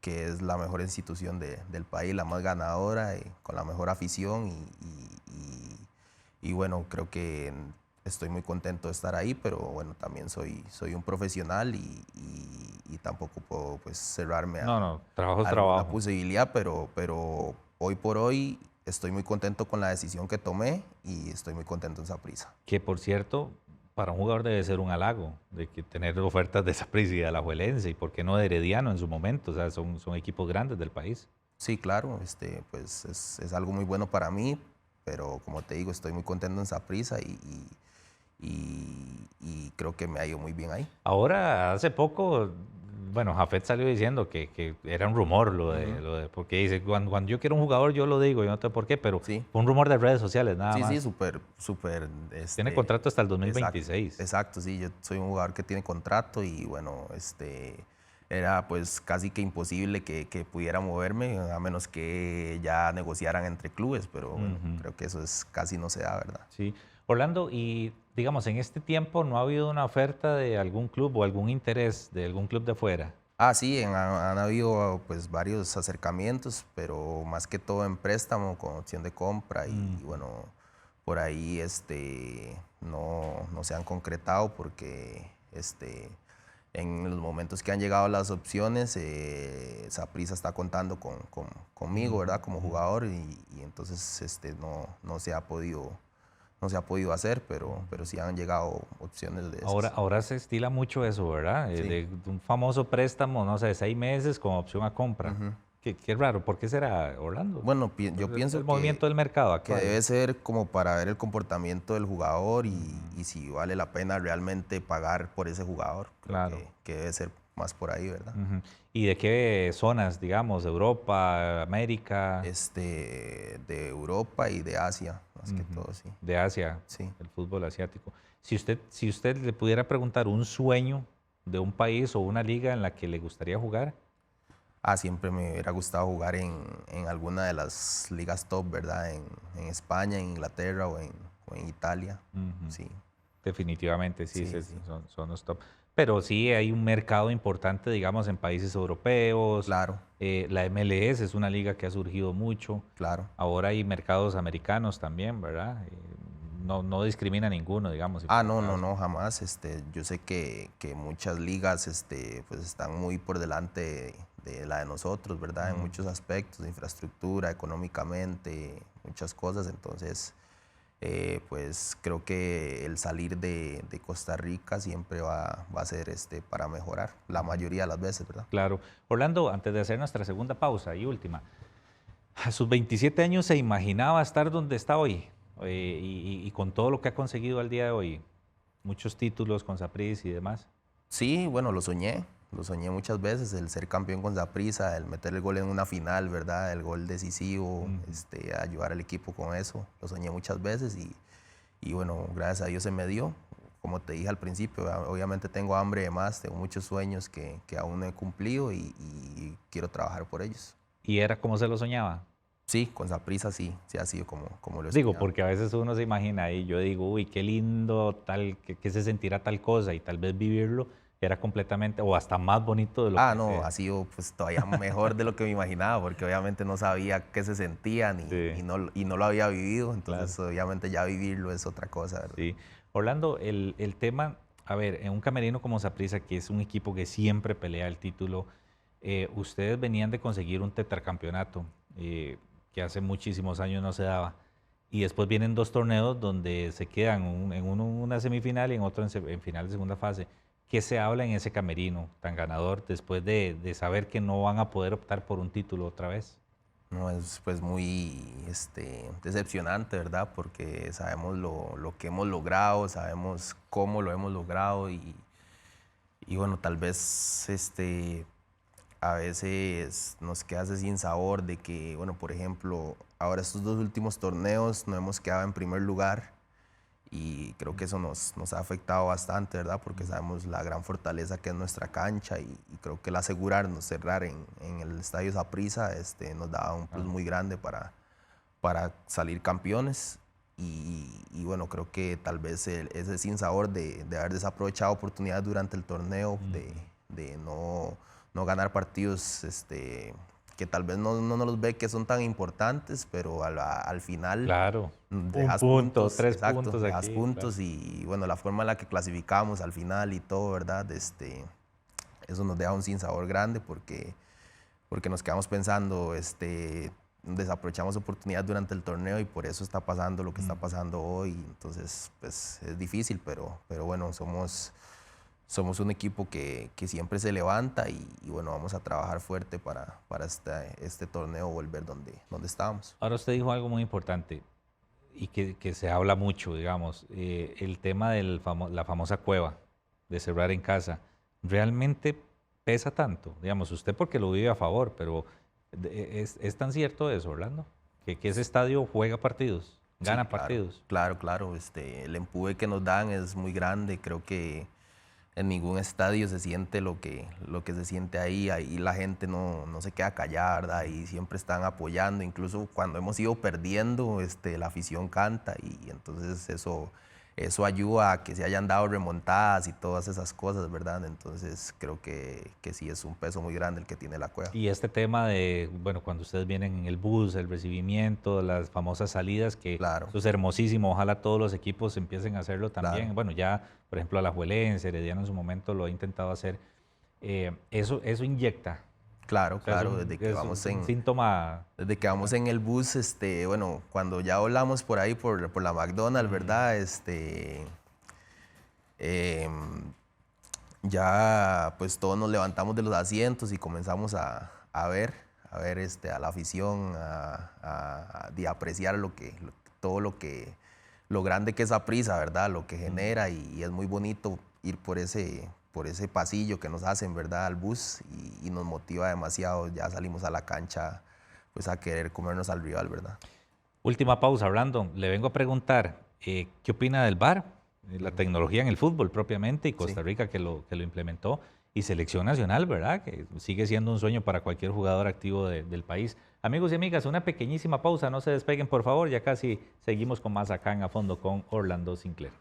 es la mejor institución del país, la más ganadora, con la mejor afición y bueno, creo que estoy muy contento de estar ahí, pero bueno, también soy un profesional y tampoco puedo pues cerrarme No, trabajo es a alguna trabajo. posibilidad, pero hoy por hoy estoy muy contento con la decisión que tomé y estoy muy contento en Saprissa. Que por cierto, para un jugador debe ser un halago de que tener ofertas de Saprissa y de Alajuelense y por qué no de Herediano en su momento, o sea, son equipos grandes del país. Sí, claro, pues es algo muy bueno para mí, pero como te digo, estoy muy contento en Saprissa y creo que me ha ido muy bien ahí. Ahora, hace poco, bueno, Jafet salió diciendo que era un rumor porque dice, cuando yo quiero un jugador yo lo digo, yo no sé por qué, pero Sí. fue un rumor de redes sociales nada más. Sí, súper. Tiene contrato hasta el 2026. Exacto, sí, yo soy un jugador que tiene contrato y bueno, era pues casi que imposible que pudiera moverme a menos que ya negociaran entre clubes, pero bueno, creo que eso casi no se da, ¿verdad? Sí. Orlando, y digamos, en este tiempo no ha habido una oferta de algún club o algún interés de algún club de fuera. Ah, sí, han habido pues varios acercamientos, pero más que todo en préstamo con opción de compra y bueno, por ahí no se han concretado porque en los momentos que han llegado las opciones, Saprissa está contando conmigo, ¿verdad? Como jugador y entonces no se ha podido hacer, pero sí han llegado opciones de esas. Ahora se estila mucho eso, ¿verdad? Sí. De un famoso préstamo, no sé, 6 meses con opción a compra. Ujú. Qué raro, ¿por qué será, Orlando? Bueno, yo pienso el movimiento del mercado que actual. debe ser como para ver el comportamiento del jugador y si vale la pena realmente pagar por ese jugador. Creo Claro. que debe ser más por ahí, ¿verdad? Ujú. ¿Y de qué zonas, digamos, Europa, América? De Europa y de Asia, más que todo, sí. De Asia, Sí. el fútbol asiático. Si usted le pudiera preguntar un sueño de un país o una liga en la que le gustaría jugar, Siempre me hubiera gustado jugar en alguna de las ligas top, ¿verdad? En España, en Inglaterra o en Italia. Ujú. Sí, definitivamente sí, sí, sí. son los top. Pero sí hay un mercado importante, digamos, en países europeos. Claro, La MLS es una liga que ha surgido mucho. claro. Ahora hay mercados americanos también, ¿verdad? No discrimina a ninguno, digamos. Si fuera el caso. No, jamás. Yo sé que muchas ligas pues están muy por delante de la de nosotros, ¿verdad? En muchos aspectos, de infraestructura, económicamente, muchas cosas. Entonces, pues creo que el salir de Costa Rica siempre va a ser para mejorar, la mayoría de las veces, ¿verdad? Claro. Orlando, antes de hacer nuestra segunda pausa y última, a sus 27 años se imaginaba estar donde está hoy y con todo lo que ha conseguido al día de hoy, muchos títulos con Saprissa y demás. Sí, bueno, lo soñé muchas veces, el ser campeón con Saprissa, el meter el gol en una final, ¿verdad? El gol decisivo, ayudar al equipo con eso, lo soñé muchas veces y bueno, gracias a Dios se me dio. Como te dije al principio, obviamente tengo hambre de más, tengo muchos sueños que aún no he cumplido y quiero trabajar por ellos. ¿Y era como se lo soñaba? Sí, con Saprissa sí ha sido como lo he Digo, soñado. porque a veces uno se imagina y yo digo, uy, qué lindo, que se sentirá tal cosa y tal vez vivirlo era completamente o hasta más bonito de lo que No, ha sido pues todavía mejor de lo que me imaginaba, porque obviamente no sabía qué se sentía Sí. y no lo había vivido, entonces Claro. obviamente ya vivirlo es otra cosa, ¿verdad? Sí. Orlando, el tema, a ver, en un camerino como Saprissa, que es un equipo que siempre pelea el título, ustedes venían de conseguir un tetracampeonato que hace muchísimos años no se daba. Y después vienen 2 torneos donde se quedan en uno en una semifinal y en otro en final de segunda fase. ¿Qué se habla en ese camerino tan ganador después de saber que no van a poder optar por un título otra vez? No, es pues muy decepcionante, ¿verdad? Porque sabemos lo que hemos logrado, sabemos cómo lo hemos logrado y bueno, tal vez a veces nos queda ese sin sabor de que, bueno, por ejemplo, ahora estos 2 últimos torneos no hemos quedado en primer lugar y creo que eso nos ha afectado bastante, ¿verdad? Porque sabemos la gran fortaleza que es nuestra cancha y creo que el asegurarnos cerrar en el Estadio Saprissa nos daba un plus muy grande para salir campeones y bueno, creo que tal vez ese sinsabor de haber desaprovechado oportunidades durante el torneo, de no ganar partidos que tal vez no nos los ve que son tan importantes, pero al final Claro, dejas un punto, puntos, 3 exacto, puntos dejas aquí. puntos Claro. y bueno, la forma en la que clasificamos al final y todo, ¿verdad? Eso nos deja un sinsabor grande porque nos quedamos pensando, desaprovechamos oportunidades durante el torneo y por eso está pasando lo que está pasando hoy. Entonces, pues es difícil, pero bueno, somos un equipo que siempre se levanta y bueno, vamos a trabajar fuerte para este torneo volver donde estábamos. Ahora usted dijo algo muy importante y que se habla mucho, digamos, el tema de la famosa cueva, de cerrar en casa, ¿realmente pesa tanto? Digamos, usted porque lo vive a favor, pero ¿es tan cierto eso, Orlando? Que ese estadio juega partidos, Sí, gana claro, partidos. claro. El empuje que nos dan es muy grande. Creo que en ningún estadio se siente lo que se siente ahí. Ahí la gente no se queda callada, ¿verdad? Y siempre están apoyando. Incluso cuando hemos ido perdiendo, la afición canta y entonces eso eso ayuda a que se hayan dado remontadas y todas esas cosas, ¿verdad? Entonces creo que sí es un peso muy grande el que tiene la cueva. Y este tema de, bueno, cuando ustedes vienen en el bus, el recibimiento, las famosas salidas, que Claro, eso es hermosísimo, ojalá todos los equipos empiecen a hacerlo también. claro, Bueno, ya, por ejemplo, Alajuelense, Herediano en su momento lo ha intentado hacer. Eso inyecta, claro, o sea, claro, es un síntoma. desde que vamos en el bus, bueno, cuando ya volamos por ahí por la McDonald's, ¿verdad? Em, ya pues todos nos levantamos de los asientos y comenzamos a ver a la afición, de apreciar todo lo grande que es Saprissa, ¿verdad? Lo que genera y es muy bonito ir por ese pasillo que nos hacen, ¿verdad? Al bus y nos motiva demasiado. Ya salimos a la cancha pues a querer comernos al rival, ¿verdad? Última pausa, Brandon. Le vengo a preguntar, ¿qué opina del VAR? La tecnología en el fútbol propiamente y Sí. Costa Rica que lo implementó y selección nacional, ¿verdad? Que sigue siendo un sueño para cualquier jugador activo del país. Amigos y amigas, una pequeñísima pausa, no se despeguen por favor, ya casi seguimos con más acá en A Fondo con Orlando Sinclair.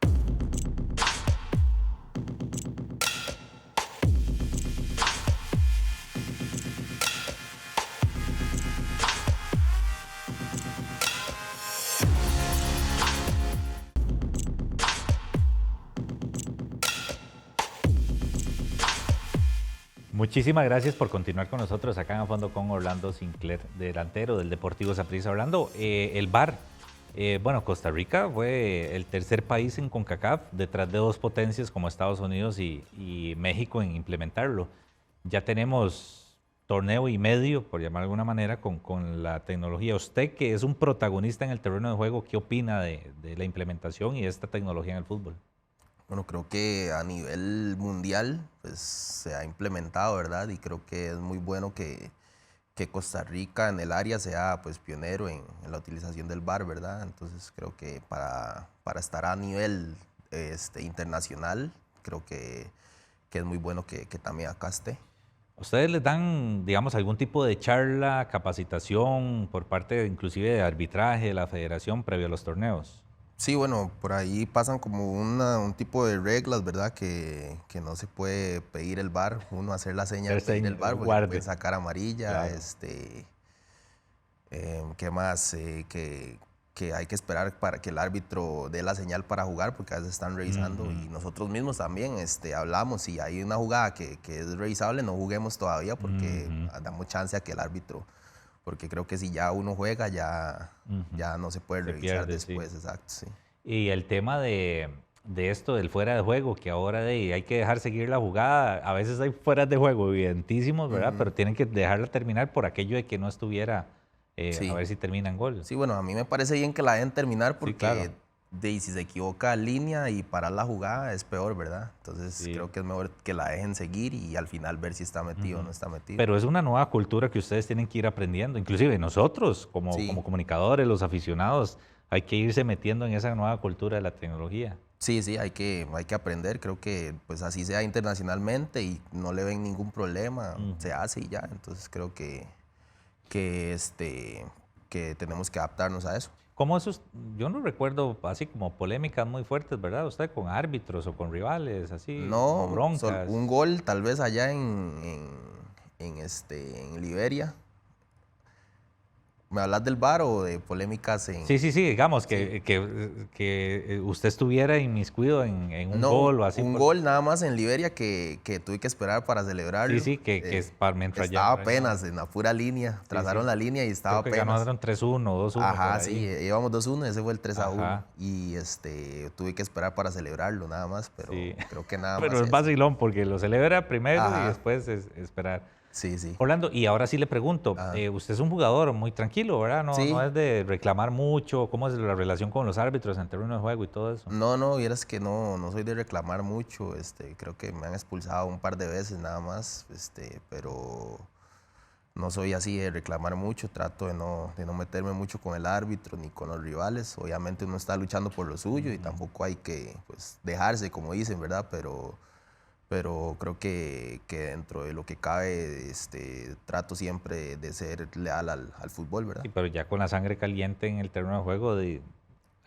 Muchísimas gracias por continuar con nosotros acá en A Fondo con Orlando Sinclair, delantero del Deportivo Saprissa. Orlando, el VAR, bueno, Costa Rica fue el tercer país en CONCACAF, detrás de dos potencias como Estados Unidos y México en implementarlo. Ya tenemos torneo y medio, por llamar de alguna manera, con la tecnología. Usted que es un protagonista en el terreno de juego, ¿qué opina de la implementación y de esta tecnología en el fútbol? Bueno, creo que a nivel mundial pues, se ha implementado, ¿verdad? Y creo que es muy bueno que Costa Rica en el área sea pues, pionero en la utilización del VAR, ¿verdad? Entonces creo que para estar a nivel internacional, creo que es muy bueno que también acá esté. ¿Ustedes les dan, digamos, algún tipo de charla, capacitación por parte inclusive de arbitraje de la federación previo a los torneos? Sí, bueno, por ahí pasan como un tipo de reglas, ¿verdad? Que no se puede pedir el VAR, uno hacer la seña de pedir el VAR porque le pueden Guarde, sacar amarilla, claro. ¿Qué más? Que hay que esperar para que el árbitro dé la señal para jugar porque a veces están revisando y Ujú, nosotros mismos también hablamos, si hay una jugada que es revisable, no juguemos todavía porque ujú, damos chance a que el árbitro, porque creo que si ya uno juega ujú. ya no se puede Se revisar pierde, sí. después, exacto, sí. Y el tema de esto del fuera de juego, que ahora hay que dejar seguir la jugada. A veces hay fueras de juego evidentísimos, ¿verdad? Ujú. Pero tienen que dejarla terminar por aquello de que no estuviera, a Sí, ver si termina en gol. sí, bueno, a mí me parece bien que la dejen terminar Sí, claro. porque si se equivoca línea y parar la jugada es peor, ¿verdad? Entonces Sí. creo que es mejor que la dejen seguir y al final ver si está metido o Ujú. no está metido. Pero es una nueva cultura que ustedes tienen que ir aprendiendo. Inclusive nosotros, como Sí, comunicadores, los aficionados, hay que irse metiendo en esa nueva cultura de la tecnología. sí, sí, hay que aprender. Creo que pues así sea internacionalmente y no le ven ningún problema, se Ujú. hace y ya. Entonces creo que, que tenemos que adaptarnos a eso. ¿Cómo esos? Yo no recuerdo así como polémicas muy fuertes, ¿verdad? Usted con árbitros o con rivales, así, o No, un broncas. gol tal vez allá en Liberia. ¿Me hablas del bar o de polémicas en...? Sí, sí, sí, digamos Sí. que usted estuviera inmiscuido en un No, gol o así. un gol nada más en Liberia que tuve que esperar para Sí, celebrarlo. sí, que es para mientras ya Estaba reinaban. apenas en la pura línea. Sí, Trazaron sí. la línea y estaba Creo que apenas. ganaron 3-1, 2-1 por Ajá, sí, ahí. íbamos 2-1, ese fue el 3-1. Ajá, Y tuve que esperar para celebrarlo nada más, pero sí. creo que nada Pero más es eso. vacilón porque lo celebra primero y Ajá, después esperar. sí, sí. Orlando, y ahora sí le pregunto, Ajá. usted es un jugador muy tranquilo, ¿verdad? No, no Sí, es de reclamar mucho, ¿cómo es la relación con los árbitros en terreno de juego y todo eso? no, no, vieras que no, no soy de reclamar mucho. Creo que me han expulsado un par de veces nada más, pero no soy así de reclamar mucho, trato de no meterme mucho con el árbitro ni con los rivales. Obviamente uno está luchando por lo suyo y Ujú. tampoco hay que pues, dejarse, como dicen, ¿verdad? Pero creo que dentro de lo que cabe, trato siempre de ser leal al fútbol, ¿verdad? Sí, pero ya con la sangre caliente en el terreno de juego,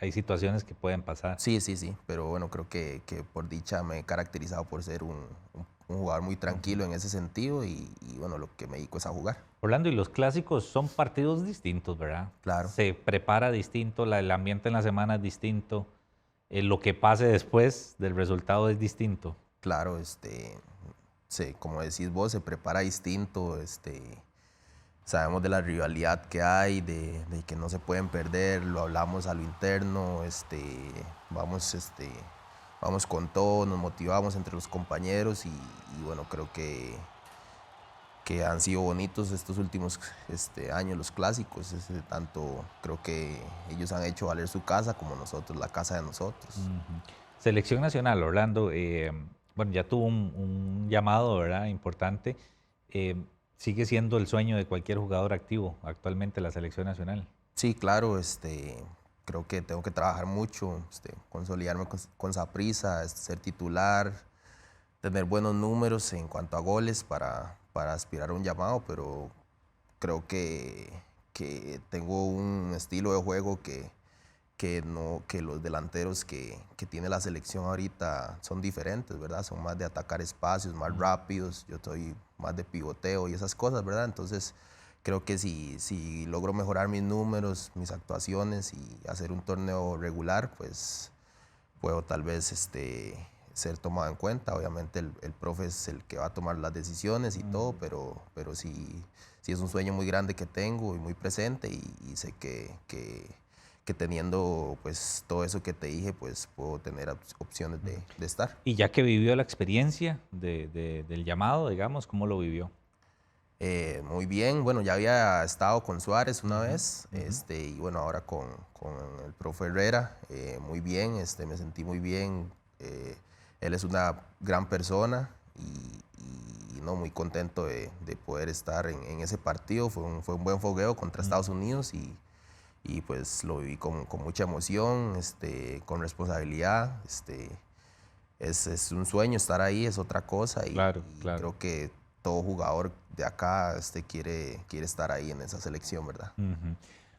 hay situaciones que pueden pasar. Sí, sí, sí, pero bueno, creo que por dicha me he caracterizado por ser un jugador muy tranquilo en ese sentido y bueno, lo que me dedico es a jugar. Orlando, y los clásicos son partidos distintos, ¿verdad? Claro, Se prepara distinto, el ambiente en la semana es distinto, lo que pase después del resultado es distinto. claro, como decís vos, se prepara distinto, sabemos de la rivalidad que hay, de que no se pueden perder, lo hablamos a lo interno, vamos, vamos con todo, nos motivamos entre los compañeros y bueno, creo que han sido bonitos estos últimos años los clásicos, tanto creo que ellos han hecho valer su casa como nosotros, la casa de nosotros. Selección nacional, Orlando, bueno, ya tuvo un llamado, ¿verdad? Importante. Eh, sigue siendo el sueño de cualquier jugador activo actualmente la selección nacional. Sí, claro, creo que tengo que trabajar mucho, consolidarme con Saprissa, ser titular, tener buenos números en cuanto a goles para aspirar a un llamado, pero creo que tengo un estilo de juego que los delanteros que tiene la selección ahorita son diferentes, ¿verdad? Son más de atacar espacios, más rápidos, yo soy más de pivoteo y esas cosas, ¿verdad? Entonces creo que si logro mejorar mis números, mis actuaciones y hacer un torneo regular, pues puedo tal vez ser tomado en cuenta. Obviamente el profe es el que va a tomar las decisiones y todo, pero sí es un sueño muy grande que tengo y muy presente y sé que teniendo pues todo eso que te dije, pues puedo tener opciones de estar. Y ya que vivió la experiencia del llamado, digamos, ¿cómo lo vivió? Muy bien, bueno, ya había estado con Suárez una vez, y bueno, ahora con el profe Herrera, muy bien, me sentí muy bien. Él es una gran persona y no, muy contento de poder estar en ese partido. Fue un buen fogueo contra Estados Unidos y pues lo viví con mucha emoción, con responsabilidad. Es un sueño estar ahí, es otra cosa y Claro, claro. creo que todo jugador de acá quiere estar ahí en esa selección, ¿verdad? Ujú.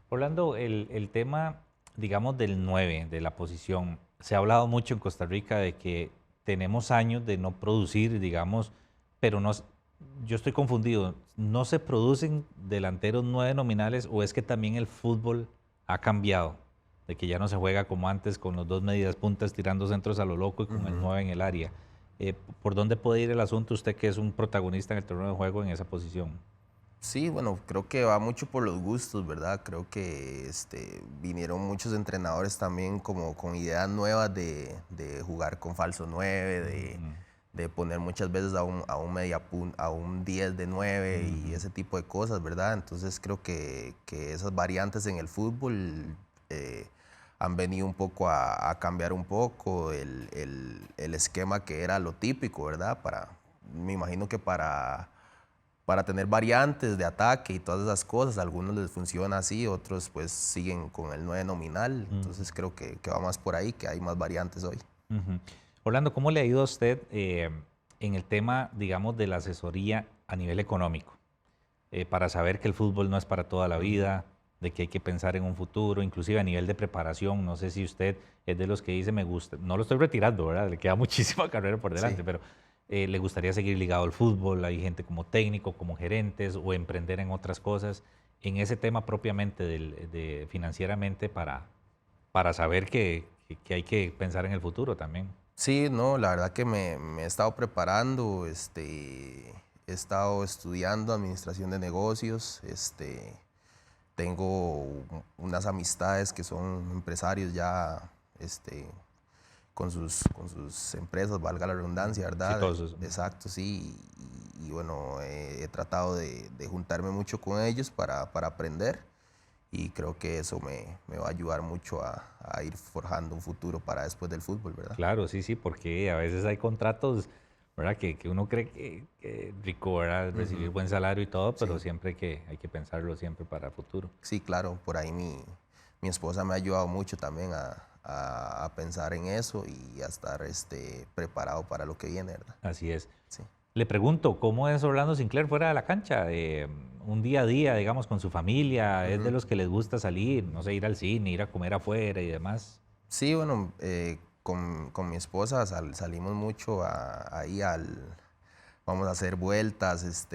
Orlando, el tema, digamos, del 9 de la posición, se ha hablado mucho en Costa Rica de que tenemos años de no producir, digamos, pero no, yo estoy confundido, ¿no se producen delanteros 9 nominales o es que también el fútbol ha cambiado? De que ya no se juega como antes con los dos medias puntas tirando centros a lo loco y con el 9 en el área. ¿Por dónde puede ir el asunto usted que es un protagonista en el terreno de juego en esa posición? Sí, bueno, creo que va mucho por los gustos, ¿verdad? Creo que vinieron muchos entrenadores también como con ideas nuevas de jugar con falso 9, de poner muchas veces a un a un 10 de 9 y ese tipo de cosas, ¿verdad? Entonces creo que esas variantes en el fútbol han venido un poco a cambiar un poco el esquema que era lo típico, ¿verdad? Me imagino que para tener variantes de ataque y todas esas cosas. A algunos les funciona así, otros pues siguen con el 9 nominal. Entonces creo que va más por ahí, que hay más variantes hoy. Ujú. Orlando, ¿cómo le ha ido a usted en el tema, digamos, de la asesoría a nivel económico? Para saber que el fútbol no es para toda la vida, de que hay que pensar en un futuro, inclusive a nivel de preparación. No sé si usted es de los que dice, me gusta, no lo estoy retirando, ¿verdad? Le queda muchísima carrera por delante, Sí. pero le gustaría seguir ligado al fútbol. Hay gente como técnico, como gerentes o emprender en otras cosas. En ese tema propiamente de financieramente para saber que hay que pensar en el futuro también. Sí, no, la verdad que me he estado preparando, he estado estudiando administración de negocios, tengo unas amistades que son empresarios ya, con sus empresas, valga la redundancia, ¿verdad? Exitosos. Exacto, sí. Y bueno, he tratado de juntarme mucho con ellos para aprender y creo que eso me va a ayudar mucho a ir forjando un futuro para después del fútbol, ¿verdad? Claro, sí, sí, porque a veces hay contratos, ¿verdad? Que uno cree que rico, ¿verdad? Recibir buen salario y todo, pero Sí, siempre hay que pensarlo siempre para futuro. sí, claro, por ahí mi esposa me ha ayudado mucho también a pensar en eso y a estar preparado para lo que viene, ¿verdad? Así es. Sí. Le pregunto, ¿cómo es Orlando Sinclair fuera de la cancha? Un día a día, digamos, con su familia, ¿es de Ujú. los que les gusta salir, no sé, ir al cine, ir a comer afuera y demás? Sí, bueno, con mi esposa salimos mucho ahí vamos a hacer vueltas,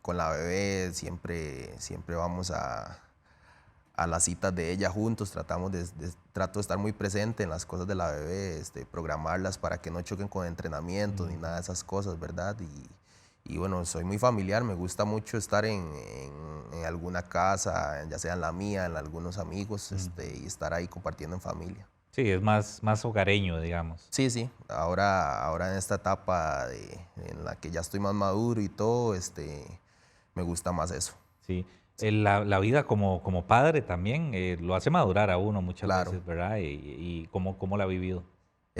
con la bebé, siempre vamos a las citas de ella juntos, trato de estar muy presente en las cosas de la bebé, programarlas para que no choquen con entrenamientos ni nada de esas cosas, ¿verdad? Y bueno, soy muy familiar, me gusta mucho estar en alguna casa, ya sea en la mía, en algunos amigos, y estar ahí compartiendo en familia. Sí, es más hogareño, digamos. Sí, sí, ahora en esta etapa en la que ya estoy más maduro y todo, me gusta más eso. Sí. La vida como padre también lo hace madurar a uno muchas Claro. veces, ¿verdad? Y cómo la ha vivido.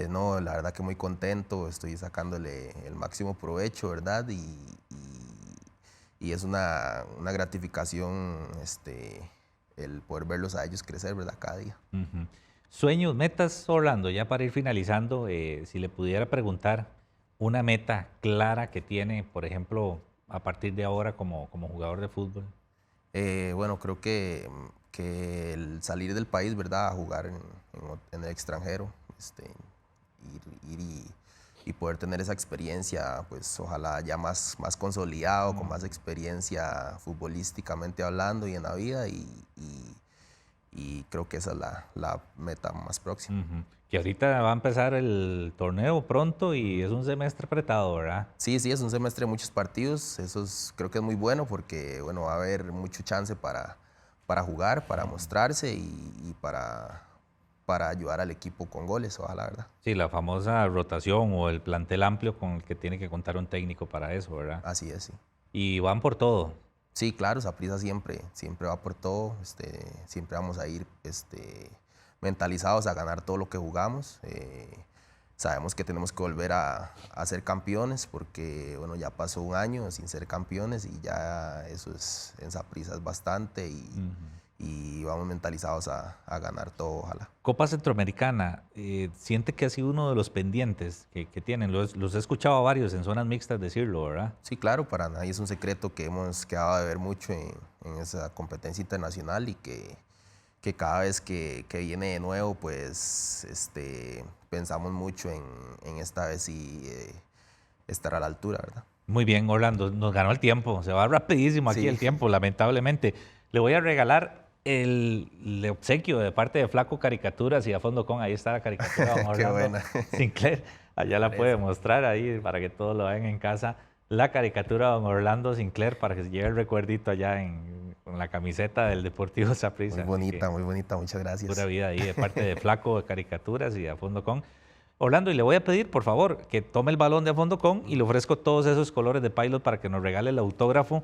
No, la verdad que muy contento, estoy sacándole el máximo provecho, ¿verdad? Y es una gratificación el poder verlos a ellos crecer, ¿verdad? Cada día. Ujú. Sueños, metas, Orlando, ya para ir finalizando, si le pudiera preguntar una meta clara que tiene, por ejemplo, a partir de ahora como jugador de fútbol. Bueno, creo que el salir del país, ¿verdad? A jugar en el extranjero, ir y poder tener esa experiencia, pues ojalá ya más consolidado, con más experiencia futbolísticamente hablando y en la vida, y creo que esa es la meta más próxima. Ujú. Que ahorita va a empezar el torneo pronto y es un semestre apretado, ¿verdad? Sí, sí, es un semestre de muchos partidos, creo que es muy bueno porque, bueno, va a haber mucho chance para jugar, para mostrarse y para ayudar al equipo con goles, ojalá, ¿verdad? Sí, la famosa rotación o el plantel amplio con el que tiene que contar un técnico para eso, ¿verdad? Así es, sí. Y van por todo. Sí, claro, Saprissa siempre va por todo, siempre vamos a ir mentalizados a ganar todo lo que jugamos. Sabemos que tenemos que volver a ser campeones porque, bueno, ya pasó un año sin ser campeones y ya eso en Saprissa es bastante y vamos mentalizados a ganar todo, ojalá. Copa Centroamericana, siente que ha sido uno de los pendientes que tienen. Los he escuchado a varios en zonas mixtas decirlo, ¿verdad? Sí, claro, para nadie es un secreto que hemos quedado de ver mucho en esa competencia internacional y que cada vez que viene de nuevo, pues pensamos mucho en esta vez sí estar a la altura, ¿verdad? Muy bien, Orlando, nos ganó el tiempo. Se va rapidísimo aquí Sí, el tiempo, lamentablemente. Le voy a regalar el obsequio de parte de Flaco Caricaturas y a fondo con ahí está la caricatura de don qué Orlando buena. Sinclair. Allá la puede Parece. mostrar ahí para que todos lo vean en casa. La caricatura de don Orlando Sinclair para que se lleve el recuerdito allá con la camiseta del Deportivo Saprissa. Así que Muy bonita, muchas pura gracias. vida ahí de parte de Flaco de Caricaturas y a fondo con. Orlando, y le voy a pedir, por favor, que tome el balón de a fondo con y le ofrezco todos esos colores de Pilot para que nos regale el autógrafo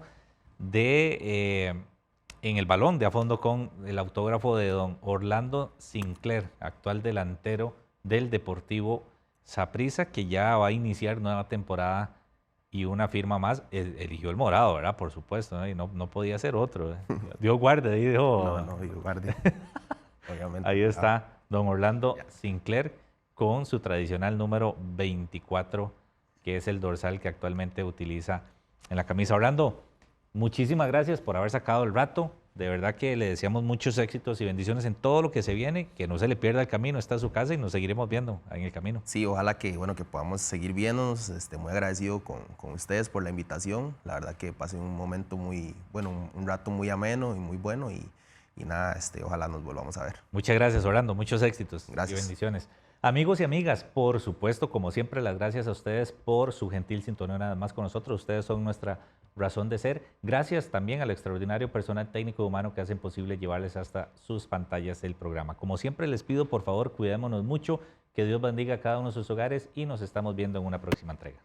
en el balón de a fondo con el autógrafo de don Orlando Sinclair, actual delantero del Deportivo Saprissa, que ya va a iniciar nueva temporada y una firma más. Eligió el morado, ¿verdad? Por supuesto, ¿no? Y no podía ser otro. Dios guarde, dijo. No, yo guarde, obviamente. Ahí está don Orlando Ya. Sinclair con su tradicional número 24, que es el dorsal que actualmente utiliza en la camisa. Orlando, muchísimas gracias por haber sacado el rato. De verdad que le deseamos muchos éxitos y bendiciones en todo lo que se viene, que no se le pierda el camino, está su casa y nos seguiremos viendo en el camino. Sí, ojalá que, bueno, que podamos seguir viéndonos. Muy agradecido con ustedes por la invitación. La verdad que pasé un momento muy, bueno, un rato muy ameno y muy bueno y nada, ojalá nos volvamos a ver. Muchas gracias, Orlando. Muchos éxitos Gracias. y bendiciones. Amigos y amigas, por supuesto, como siempre, las gracias a ustedes por su gentil sintonía nada más con nosotros. Ustedes son nuestra razón de ser. Gracias también al extraordinario personal técnico y humano que hacen posible llevarles hasta sus pantallas el programa. Como siempre, les pido, por favor, cuidémonos mucho, que Dios bendiga a cada uno de sus hogares y nos estamos viendo en una próxima entrega.